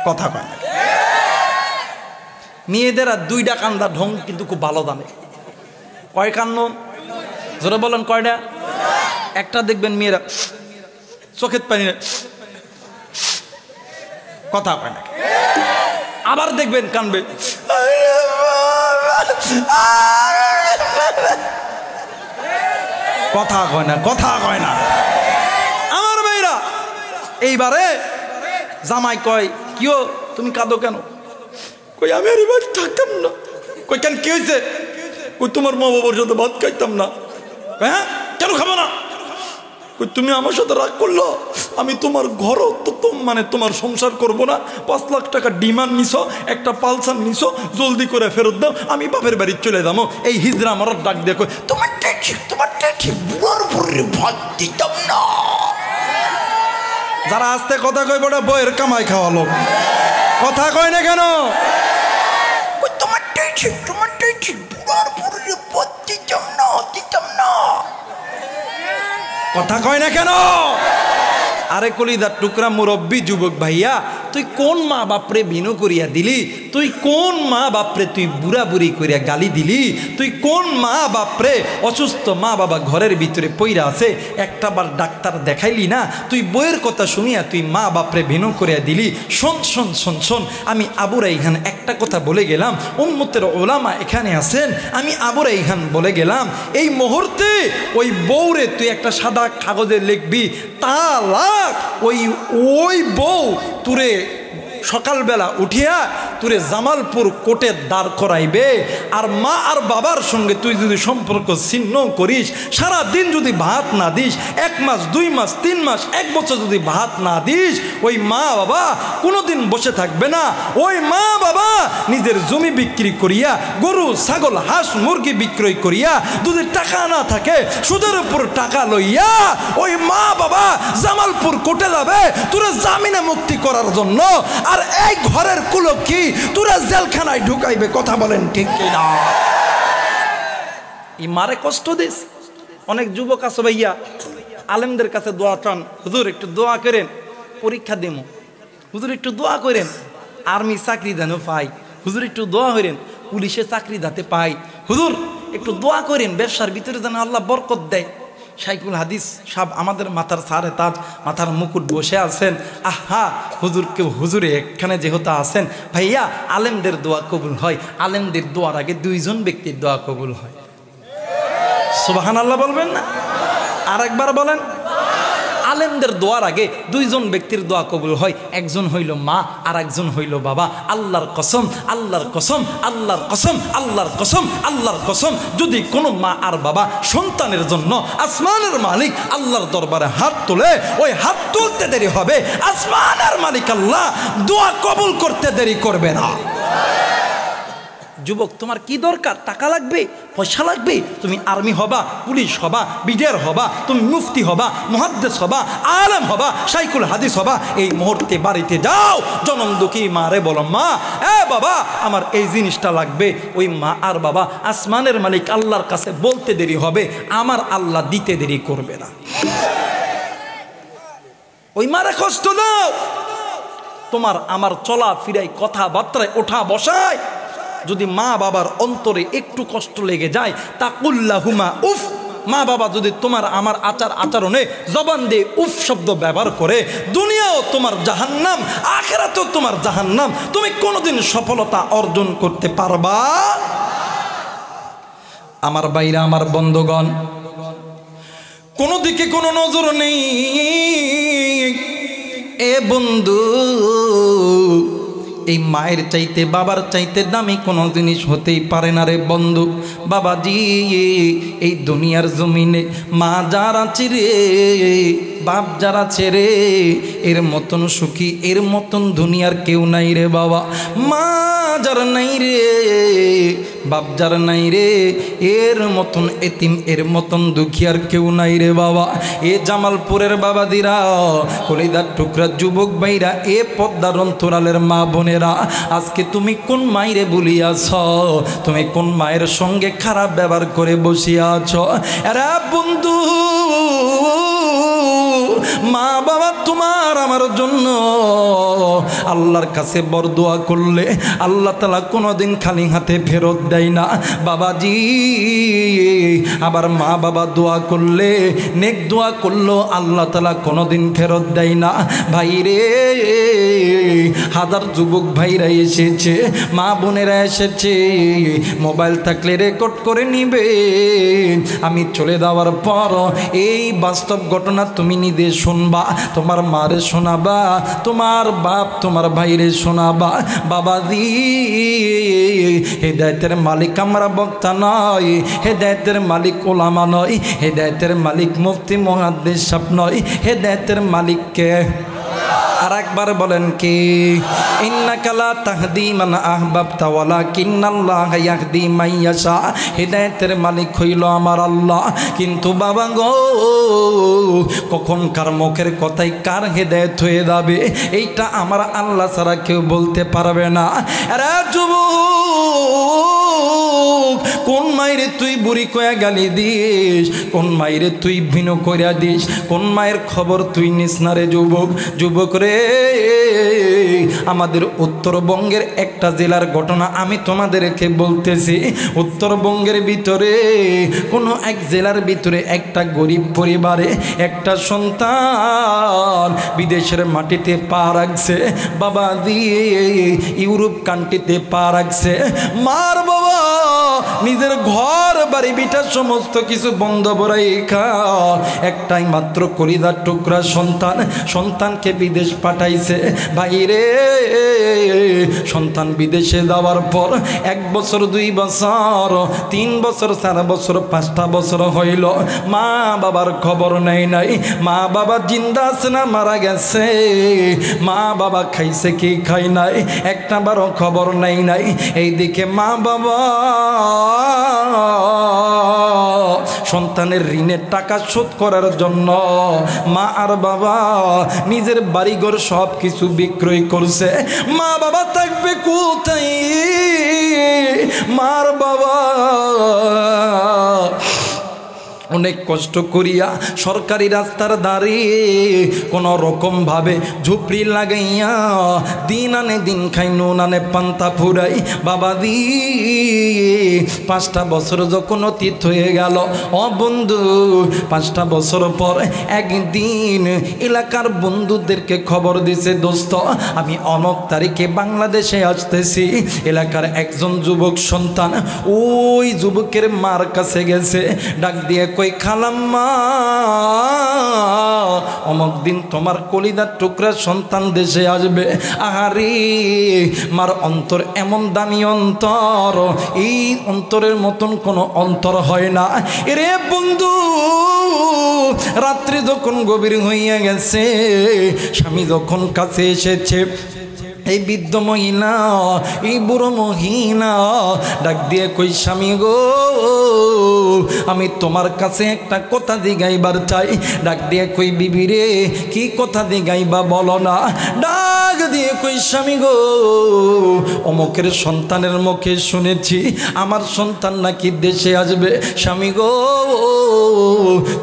কথা কয় না। মেয়েদের আর দুইটা কান্দা ঢং কিন্তু খুব ভালো জানে। কয় কান্দন? জোরে বলেন কয়টা? একটা দেখবেন মেয়েরা চোখের পানি না, কথা কয় না। আবার দেখবেন কানবে, কথা কয় না, কথা কয় না। আমার মেয়েরা এইবারে জামাই কয়, কিও তুমি কাঁদো কেন? কই আমি আর এবার থাকতাম না। কই কেন, কি হয়েছে? কই তোমার মা বাবার সাথে ভাত খাইতাম না। হ্যাঁ কেন খাবো না? কই তুমি আমার সাথে রাগ করলো, আমি তোমার ঘরও তো মানে তোমার সংসার করবো না। 5 লাখ টাকা ডিমান্ড নিছো, একটা পালসার নিছো, জলদি করে ফেরত দাও, আমি বাপের বাড়ি চলে যাবো। এই হিজরা আমার ডাক দিয়ে কই, তোমারটা ঠিক বুড়ার ভরে ভাত দিতাম না। যারা আস্তে কথা কই বড় বইয়ের কামাই খাওয়া লোক, কথা কয় না কেন? তোমারটাই ঠিক বুড়ার ভরে ভাত দিতাম না, কথা কয় না কেন? আরে কলিদার টুকরা মুরব্বী যুবক ভাইয়া, তুই কোন মা বাপরে বিনু করিয়া দিলি? তুই কোন মা বাপরে তুই বুড়া বুড়ি করিয়া গালি দিলি? তুই কোন মা বাপরে, অসুস্থ মা বাবা ঘরের ভিতরে পইরা আছে, একটা বার ডাক্তার দেখাইলি না? তুই বইয়ের কথা শুনিয়া তুই মা বাপরে বিনু করিয়া দিলি। শোন, আমি আবু রাইহান একটা কথা বলে গেলাম, উম্মতের ওলামা এখানে আছেন, আমি আবু রাইহান বলে গেলাম, এই মুহূর্তে ওই বউরে তুই একটা সাদা কাগজে লিখবি, তালাক। ওই বউ তুরে সকালবেলা উঠিয়া তুরে জামালপুর কোর্টে দাঁড় করাইবে। আর মা আর বাবার সঙ্গে তুই যদি সম্পর্ক ছিন্ন করিস, সারা দিন যদি ভাত না দিস, 1 মাস 2 মাস 3 মাস 1 বছর যদি ভাত না দিস, ওই মা বাবা কোনোদিন বসে থাকবে না। ওই মা বাবা নিজের জমি বিক্রি করিয়া, গরু ছাগল হাঁস মুরগি বিক্রয় করিয়া, যদি টাকা না থাকে সুদের উপর টাকা লইয়া ওই মা বাবা জামালপুর কোর্টে যাবে তোরা জামিনে মুক্তি করার জন্য। আর এই ঘরের কুলো কি তোরা জেলখানায় ঢুকাইবে? কথা বলেন ঠিক কিনা? এই মারে কষ্ট দিস। অনেক যুবক আছে ভাইয়া, আলেমদের কাছে দোয়া চান, হুজুর একটু দোয়া করেন, পরীক্ষা দেবো, হুজুর একটু দোয়া করেন, আর্মি চাকরি যেন পাই, হুজুর একটু দোয়া করেন, পুলিশে চাকরি যাতে পাই, হুজুর একটু দোয়া করেন, ব্যবসার ভিতরে যেন আল্লাহ বরকত দেয়। শাইখুল হাদিস সাহেব আমাদের মাথার সারে তাজ, মাথার মুকুট বসে আছেন। আহা হুজুরে এখানে যেহেতু আছেন ভাইয়া, আলেমদের দোয়া কবুল হয়। আলেমদের দোয়ার আগে 2 জন ব্যক্তির দোয়া কবুল হয়। সুবহানাল্লাহ বলবেন না? আরেকবার বলেন। আলেমদের দোয়ার আগে দুইজন ব্যক্তির দোয়া কবুল হয়, একজন হইল মা আর একজন হইল বাবা। আল্লাহর কসম, আল্লাহর কসম, আল্লাহর কসম, আল্লাহর কসম, আল্লাহর কসম, যদি কোনো মা আর বাবা সন্তানের জন্য আসমানের মালিক আল্লাহর দরবারে হাত তোলে, ওই হাত তুলতে দেরি হবে, আসমানের মালিক আল্লাহ দোয়া কবুল করতে দেরি করবে না। যুবক, তোমার কি দরকার? টাকা লাগবে, পয়সা লাগবে, তুমি আর্মি হবা, পুলিশ হবা, বিডিআর হবা, তুমি মুফতি হবা, মুহাদ্দিস হবা, আলেম হবা, শাইখুল হাদিস হবা, এই মুহূর্তে বাড়িতে যাও, জনম দুঃখী মারে বলো, মা এ বাবা আমার এই জিনিসটা লাগবে। ওই মা আর বাবা আসমানের মালিক আল্লাহর কাছে বলতে দেরি হবে, আমার আল্লাহ দিতে দেরি করবে না। ওই মারে কষ্ট দাও। তোমার আমার চলা ফিরাই, কথাবার্তায়, ওঠা বসায় যদি মা বাবার অন্তরে একটু কষ্ট লেগে যায়, তাকুল্লাহুমা উফ, মা বাবা যদি তোমার আমার আচরণে জবান দিয়ে উফ শব্দ ব্যবহার করে, দুনিয়াও তোমার জাহান্নাম, আখিরাতেও তোমার জাহান্নাম, তুমি কোনোদিন সফলতা অর্জন করতে পারবা। আমার বাইরা, আমার বন্ধুগণ, কোনো দিকে কোনো নজর নেই। এ বন্ধু, এই মায়ের চাইতে বাবার চাইতে দামি কোনো জিনিস হতেই পারে না রে বন্ধু। বাবাজি, এই দুনিয়ার জমিনে মা যারা রে, বাপ যারা ছেড়ে, এর মতন সুখী, এর মতন দুনিয়ার কেউ নাই রে বাবা। মা যার নাই রে, বাপ যার নাই রে, এর মতন এতিম, এর মতন দুঃখী আর কেউ নাই রে বাবা। এ জামালপুরের বাবাদিরা, কলিদার টুকরা যুবক ভাইরা, এ পদ্মার অন্তরালের মা বোনেরা, আজকে তুমি কোন মায়েরে বলিয়াছ? তুমি কোন মায়ের সঙ্গে খারাপ ব্যবহার করে বসিয়াছ? এরা বন্ধু, মা বাবা তোমার আমার জন্য আল্লাহর কাছে বরদোয়া করলে আল্লাহ তাআলা কোনোদিন খালি হাতে ফেরত দেয় না বাবাজি। আবার মা বাবা দোয়া করলে, নেক দোয়া করলো, আল্লাহ তাআলা কোনোদিন ফেরত দেয় না। ভাইরে, হাজার যুবক ভাইরা এসেছে, মা বোনেরা এসেছে, মোবাইল থাকলে রেকর্ড করে নিবে। আমি চলে যাওয়ার পর এই বাস্তব ঘটনা তুমি নিজে শুনবা, তোমার মারে শোনাবা, তোমার বাপ তোমার ভাইরে শোনাবা। বাবাজি, হেদায়েতের মালিক আমরা বক্তা নয়, হেদায়েতের মালিক ওলামা নয়, হেদায়েতের মালিক মুফতি মুহাদ্দিস সাহেব নয়, হেদায়েতের মালিক কে? আর একবার বলেন কি? ইন্নাকা লা তাহদি মান আহবাবতা ওয়ালাকিন্নাল্লাহা ইয়াহদি মান ইয়াশা। হিদায়াতের মালিক হইল আমার আল্লাহ, কিন্তু বাবা গো, কখন কার মুখের কথাই কার হিদায়াত হয়ে যাবে এইটা আমার আল্লাহ ছাড়া কেউ বলতে পারবে না। আরে যুবক, কোন মায়েরে তুই বুড়ি কয়া গালি দিস? কোন মায়েরে তুই ভিনো কইরা দিস? কোন মায়ের খবর তুই নিস না রে যুবক? যুবক রে, আমাদের উত্তরবঙ্গের একটা জেলার ঘটনা আমি তোমাদেরকে বলতেছি। উত্তরবঙ্গের ভিতরে কোনো এক জেলার ভিতরে একটা গরিব পরিবারে একটা সন্তান বিদেশের মাটিতে পা রাখছে। বাবা দিয়ে ইউরোপ কান্ট্রিতে পা রাখছে। মার বাবা নিজের ঘর বাড়ি বিটা সমস্ত কিছু বন্ধ বড়াই একটাই মাত্র কলিজার টুকরা সন্তান, সন্তানকে বিদেশ পাঠাইছে। ভাইরে, সন্তান বিদেশে যাওয়ার পর 1 বছর 2 বছর 3 বছর 4 বছর 5টা বছর হইল, মা বাবার খবর নেই নাই। মা বাবা জিন্দা আছে না মারা গেছে, মা বাবা খাইছে কি খাই নাই একটা বারো খবর নেই নাই। এইদিকে মা বাবা সন্তানের ঋণের টাকা শোধ করার জন্য মা আর বাবা নিজের বাড়িঘর সব কিছু বিক্রয় করছে। মা বাবা থাকবে কোথায়? মার বাবা অনেক কষ্ট করিয়া সরকারি রাস্তার দাঁড়িয়ে কোনো রকম ভাবে ঝুপড়ি লাগাইয়া দিন আনে দিন খাই, নুন আনে পান্তা ফুরাই। বাবা দি 5টা বছর যখন অতীত হয়ে গেল, ও বন্ধু 5টা বছর পর একদিন এলাকার বন্ধুদেরকে খবর দিছে, দোস্ত আমি অমুক তারিখে বাংলাদেশে আসতেছি। এলাকার একজন যুবক সন্তান ওই যুবকের মার কাছে গেছে, ডাক দিয়ে কই খালাম্মা অমুক দিন তোমার কলিজার টুকরা সন্তান দেশে আসবে। আহারে মার অন্তর এমন দামি অন্তর, এই অন্তরের মতন কোনো অন্তর হয় না। এরে বন্ধু, রাত্রি যখন গভীর হইয়া গেছে, স্বামী যখন কাছে এসেছে, এই বৃদ্ধ মহিলা, এই বুড়ো মহিলা ডাক দিয়ে কই স্বামী গো, আমি তোমার কাছে একটা কথা দিগাইবার চাই। ডাক দিয়ে কই বিবি রে, কি কথা দিগাইবা বলো না। ডাক দিয়ে কই স্বামী গো, অমুকের সন্তানের মুখে শুনেছি আমার সন্তান নাকি দেশে আসবে। স্বামী গো,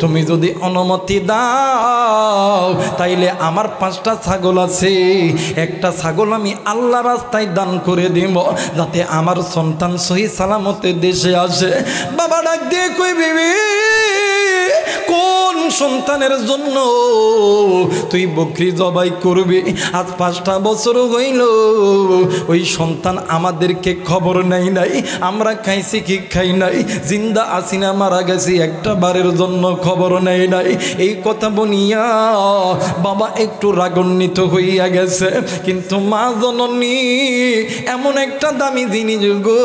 তুমি যদি অনুমতি দাও তাইলে আমার 5টা ছাগল আছে, একটা ছাগল আমি আল্লাহ রাস্তায় দান করে দিব, যাতে আমার সন্তান সহি সালামতে দেশে আসে। বাবা ডাক দিয়ে কই বিবি, কোন সন্তানের জন্য তুই বকরি জবাই করবি? আজ 5টা বছর হইল ওই সন্তান আমাদেরকে খবর নাই, আমরা খাইছি কি খাই নাই, জিন্দা আছি না মারা গেছি একটা বারের জন্য খবর নেই নাই। এই কথা বলিয়া বাবা একটু রাগান্বিত হইয়া গেছে, কিন্তু মা জননী এমন একটা দামি জিনিস গো।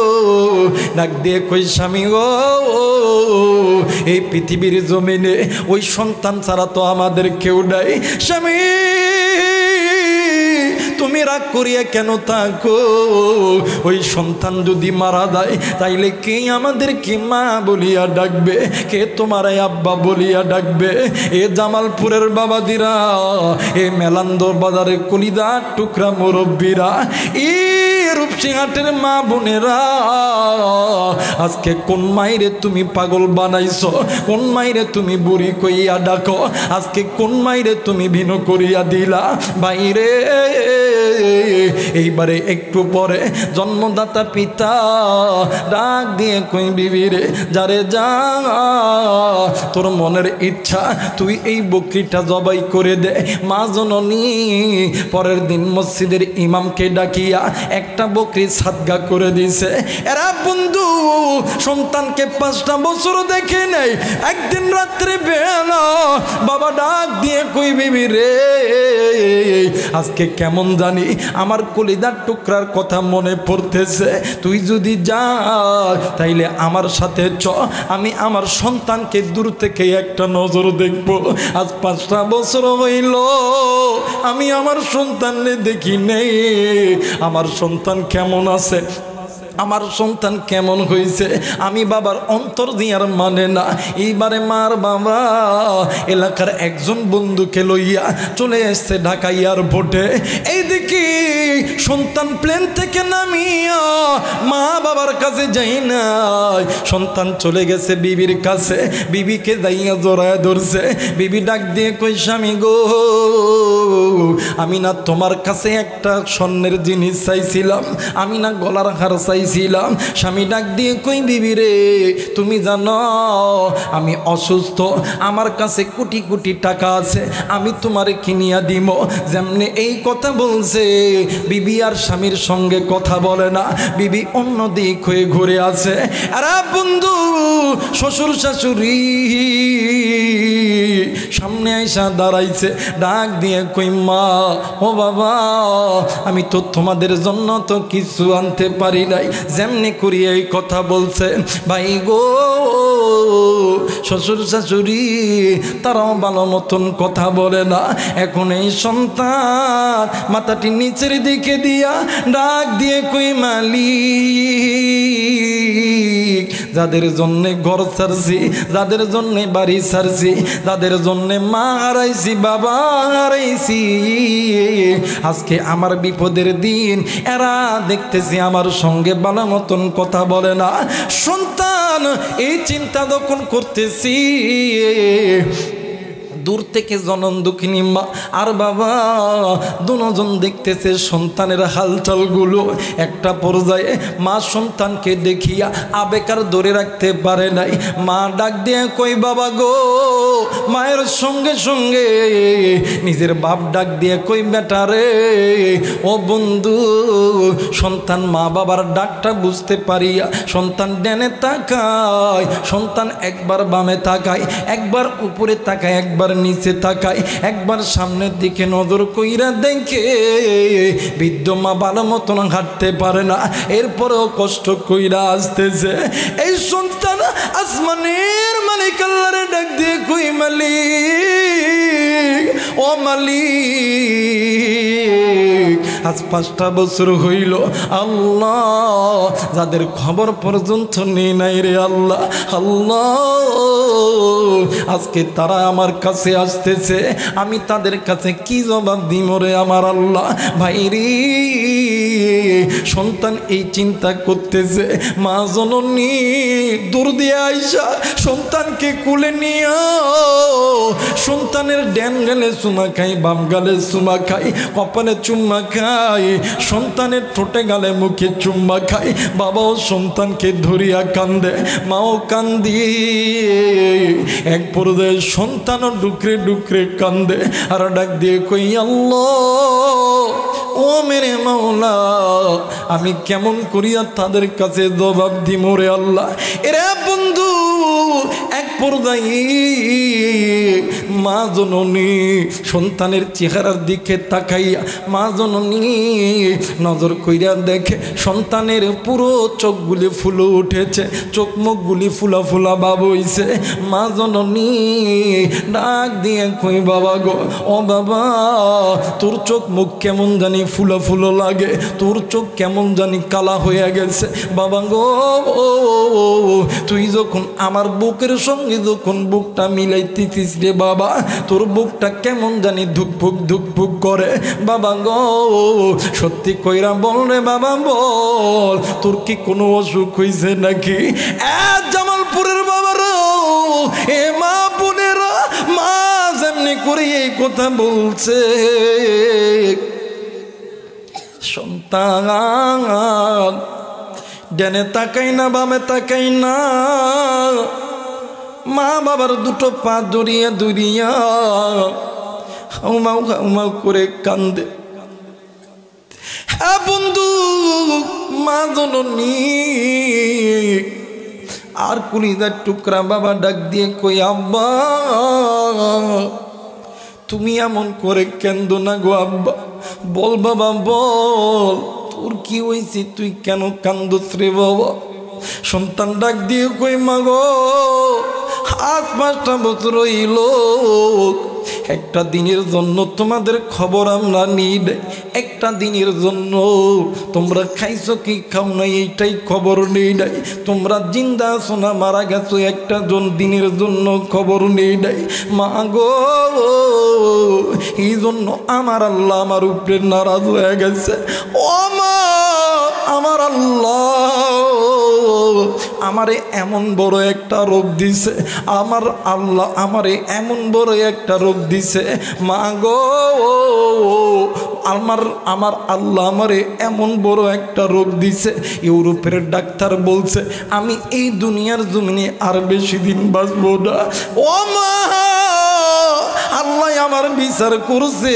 ডাক দিয়ে কই স্বামী গো, এই পৃথিবীর জমিনে ওই সন্তান ছাড়া তো আমাদের কেউ নাই। স্বামী তুমি রাগ করিয়া কেন থাকো? ওই সন্তান যদি মারা যায় তাইলে কে আমাদেরকে মা বলিয়া ডাকবে, কে তোমার আব্বা বলিয়া ডাকবে? এ জামালপুরের বাবাদিরা, এ মেলান্দর বাজারের কলিজার টুকরা মুরব্বীরা, এ রূপসিংহাটের মা বোনেরা, আজকে কোন মাইরে তুমি পাগল বানাইছো? কোন মাইরে তুমি বুড়ি কইয়া ডাকো? আজকে কোন মাইরে তুমি ভিন্ন করিয়া দিলা? বাইরে এইবারে একটু পরে জন্মদাতা পিতা ডাক দিয়ে কই বিবি রে, যারে যা তোর মনের ইচ্ছা তুই এই বকরিটা জবাই করে দে। মা জননী পরের দিন মসজিদের ইমামকে ডাকিয়া একটা বকরি সাদগা করে দিছে। এরা বন্ধু সন্তানকে 5টা বছর দেখে নেই, একদিন রাত্রে বেলা বাবা ডাক দিয়ে কই বিবি রে, আজকে কেমন জানি আমার কলিজার টুকরার কথা মনে পড়তেছে, তুই যদি যা তাইলে আমার সাথে চ, আমি আমার সন্তানকে দূর থেকে একটা নজর দেখব। আজ 5টা বছর হইল আমি আমার সন্তানকে দেখি নেই, আমার সন্তান কেমন আছে, আমার সন্তান কেমন হয়েছে, আমি বাবার অন্তর দিয়ার মানে না। এইবারে মার বাবা এলাকার একজন বন্ধুকে লইয়া চলে এসছে ঢাকা এয়ারপোর্টে। এইদিকে সন্তান প্লেন থেকে নামিয়া মা বাবার কাছে যাই নাই, সন্তান চলে গেছে বিবির কাছে, বিবিকে যাইয়া জড়ায় ধরছে। বিবি ডাক দিয়ে কই স্বামী গো, আমি না তোমার কাছে একটা স্বর্ণের জিনিস চাইছিলাম, আমি না গলার হার চাইছিলাম। স্বামী ডাক দিয়ে কই বিবি রে, তুমি জানো আমি অসুস্থ, আমার কাছে কোটি কোটি টাকা আছে, আমি তোমারে কিনিয়া দিব। যেমনি এই কথা বলছে, বিবি আর স্বামীর সঙ্গে কথা বলে না, বিবি অন্য দিক হয়ে ঘুরে আছে। আরে বন্ধু শ্বশুর শাশুড়ি সামনে আইসা দাঁড়াইছে, ডাক দিয়ে কই মা ও বাবা, আমি তো তোমাদের জন্য তো কিছু আনতে পারি নাই। যেমনি করি এই কথা বলছে, ভাই গো শ্বশুর শাশুড়ি তারাও ভালো মতন কথা বলে না। এখন এই সন্তান মাথাটি নিচের দিকে দিয়া ডাক দিয়ে কই মালিক, যাদের জন্যে ঘর ছাড়ছি, যাদের জন্যে বাড়ি ছাড়ছি, যাদের জন্যে মা হারাইছি, বাবা হারাইছি, আজকে আমার বিপদের দিন এরা দেখতেছি আমার সঙ্গে ভালো মতন কথা বলে না। সন্তান এই চিন্তা যখন করতেছি, দূর থেকে জনন দুঃখিনী মা আর বাবা দুজন দেখতেছে সন্তানের হালচালগুলো। একটা পর্যায়ে মা সন্তানকে দেখিয়া আবেগ আর ধরে রাখতে পারে নাই। মা ডাক দিয়ে কই বাবা গো। মায়ের সঙ্গে সঙ্গে নিজের বাপ ডাক দিয়ে কই বেটা রে। ও বন্ধু, সন্তান মা বাবার ডাকটা বুঝতে পারিয়া সন্তান ডানে তাকায়, সন্তান একবার বামে তাকায়, একবার উপরে তাকায়, একবার নিচে তাকায়, একবার সামনের দিকে নজর কইরা দেখে বৃদ্ধ মা ভালো মতন হাঁটতে পারে না, এরপরেও কষ্ট কইরা আসতেছে। এই সন্তান আসমানের মালিক আল্লাহরে ডাক দিয়ে কই মালিক, ও মালিক আজ 5টা বছর হইল আল্লাহ, যাদের খবর পর্যন্ত নেই নাই রে আল্লাহ, আল্লাহ আজকে তারা আমার কাছে আসতেছে, আমি তাদের কাছে কি জবাব দিব রে আমার আল্লাহ। ভাইরি সন্তান এই চিন্তা করতেছে, মা জননী দূর দিয়ে আইসা সন্তানকে কুলে নিয়া সন্তানের ড্যান গালে চুমা খাই, বাম গালে চুমা খাই, কপালে চুম্মা খাই, সন্তানের ঠোঁটে গালে মুখে চুম্মা খাই। বাবাও সন্তানকে ধরিয়া কান্দে, মাও কান্দি। এক পর্যায়ে সন্তানও ডুকরে ডুকরে কান্দে আর ডাক দিয়ে কই আল্লাহ, ও মেরে মাওলা আমি কেমন করিয়া তাদের কাছে জবাব দিব রে আল্লাহ। এরে বন্ধু, এক পর্যায়ে মা জননী সন্তানের চেহারার দিকে তাকাইয়া মা জননী নজর কইরা দেখে সন্তানের পুরো চোখগুলি ফুলে উঠেছে, চোখ মুখগুলি ফুলা ফুলা ভাব হইছে। মা জননী ডাক দিয়ে কই বাবা গো, ও বাবা তোর চোখ মুখ কেমন জানি ফুলা ফুলো লাগে, তোর চোখ কেমন জানি কালা হয়ে গেছে। বাবা গো, তুই যখন আমার বুকের সঙ্গে যখন বুকটা মিলাইতেছিস রে বাবা, তোর বুকটা কেমন জানি ধুকপুক ধুকপুক করে। বাবা গো সত্যি কইরা বল রে বাবা, বল তোর কি কোনো অসুখ হয়েছে নাকি? জামালপুরের বাবারা, এ মা বোনেরা, মা যেমনি করে এই কথা বলছে, সন্তান ডানে তাকাই না বামে তাকাই না, মা বাবার দুটো পা দড়িয়া দড়িয়া হাউমাউ হাউমাউ করে কান্দে। হ্যাঁ বন্ধু, মা জননী আর কুলিদার টুকরা বাবা ডাক দিয়ে কই আব্বা তুমি এমন করে কেন্দো না গো আব্বা, বল বাবা বল তোর কি হয়েছে, তুই কেন কান্দোস রে বাবা? সন্তান ডাক দিয়ে কই মা গো, আজ 5টা বছর হইল, একটা দিনের জন্য তোমাদের খবর আমরা নিই, একটা দিনের জন্য তোমরা খাইছো কি খাও নাই এইটাই খবর নেই নাই, তোমরা জিন্দা আছো না মারা গেছো একটা দিনের জন্য খবর নেই নাই। মা গো, এই জন্য আমার আল্লাহ আমার উপরে নারাজ হয়ে গেছে। ও মা, আমার আল্লাহ আমারে এমন বড় একটা রোগ দিছে, আমার আল্লাহ আমারে এমন বড় একটা রোগ দিছে। মা গো, আমার আল্লাহ আমারে এমন বড় একটা রোগ দিছে, ইউরোপের ডাক্তার বলছে আমি এই দুনিয়ার জমিনে আর বেশি দিন বাঁচবো না। ও মা, আল্লাহ আমার বিচার করছে,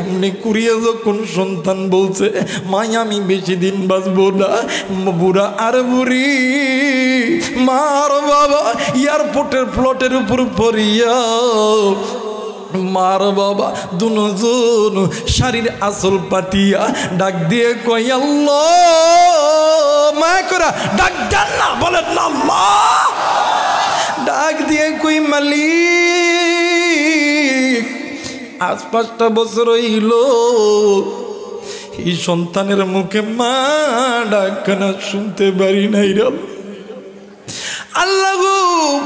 এমনি কুড়িয়ে যখন সন্তান বলছে মাই আমি বেশি দিন বাঁচবো না, বুড়া আর বুড়ি মার বাবা এয়ারপোর্টের প্লটের উপর পড়িয়া মার বাবা দুজন শাড়ির আসল পাতিয়া ডাক দিয়ে কই আল্লাহ, মা করা ডাক দেন না, বলেন না আল্লাহ, ডাক দিয়ে কই মালিক আজ 5টা বছর হইল এই সন্তানের মুখে মা ডাকনা শুনতে পারি নাই রে আল্লাহ গো।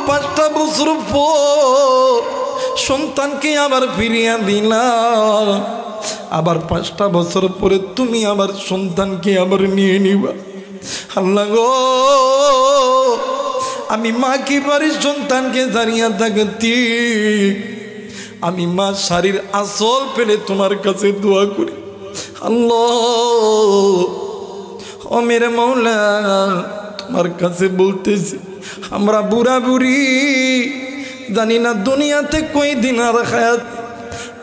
5টা বছর পর সন্তানকে আবার ফিরিয়ে দিলাম, আবার 5টা বছর পরে তুমি আবার সন্তানকে আবার নিয়ে নিবা। আল্লাহ গো, আমি মা কি পারি সন্তানকে দাঁড়িয়ে থাকতে, আমি মা শাড়ির আসল পেলে তোমার কাছে দোয়া করি আল্লাহ ও মেরে মৌলা তোমার কাছে বলতেছি আমরা বুড়া বুড়ি জানি না দুনিয়াতে কই দিন আর হায়াত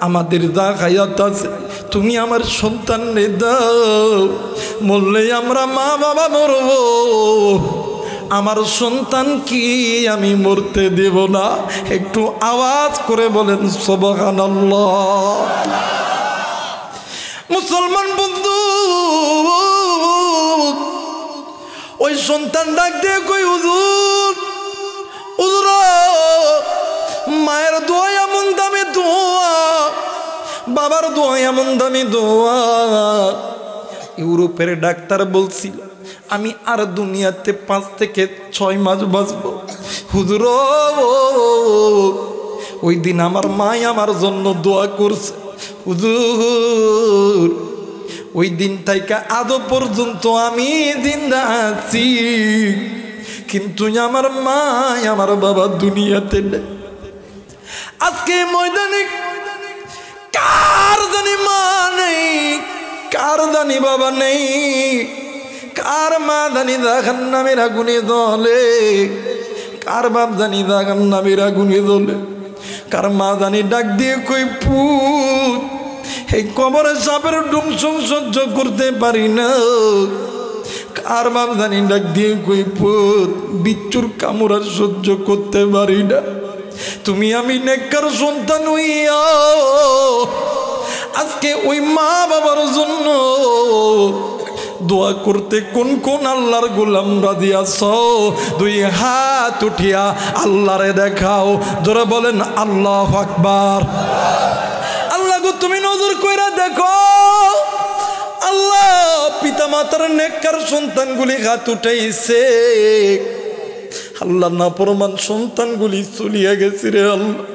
আমাদের যা হায়াত আছে তুমি আমার সন্তান রে দাও বললে আমরা মা বাবা মরব আমার সন্তান কি আমি মরতে দেব না একটু আওয়াজ করে বলেন সুবহানাল্লাহ মুসলমান বন্ধু ওই সন্তান ডাক দিয়ে কই হুজুর হুজুর মায়ের দোয়া এমন দামি দোয়া বাবার দোয়া এমন দামি দোয়া ইউরোপের ডাক্তার বলছিল আমি আর দুনিয়াতে 5 থেকে 6 মাস বাঁচব হুজুর ওই দিন আমার মা আমার জন্য দোয়া করছে হুজুর ওই দিন থেকে আদৌ পর্যন্ত আমি জিন্দা আছি কিন্তু আমার মা আমার বাবা দুনিয়াতে নেই আজকে ময়দানে কার জানি মা নেই কার জানি বাবা নেই কার মা জানি জাহান্নামের আগুনে জ্বলে কার বাপ জানি জাহান্নামের আগুনে জ্বলে কার মা জানি ডাক দিয়ে কই পুত এই কবরে সাপের ডুমসুম সহ্য করতে পারি না কার বাপ জানি ডাক দিয়ে কই পুত বিচ্ছুর কামড়া সহ্য করতে পারি না তুমি আমি নেককার সন্তান হইয়া আজকে ওই মা বাবার জন্য দোয়া করতে কোন কোন আল্লাহর গোলাম রাজি আছো 2 হাত উঠিয়া আল্লাহরে দেখাও জোরে বলেন আল্লাহু আকবার আল্লাহ গো তুমি নজর কইরা দেখো আল্লাহ পিতা মাতার নেককার সন্তানগুলি হাত উঠাইছে আল্লাহ নাফরমান সন্তানগুলি চলিয়া গেছে রে আল্লাহ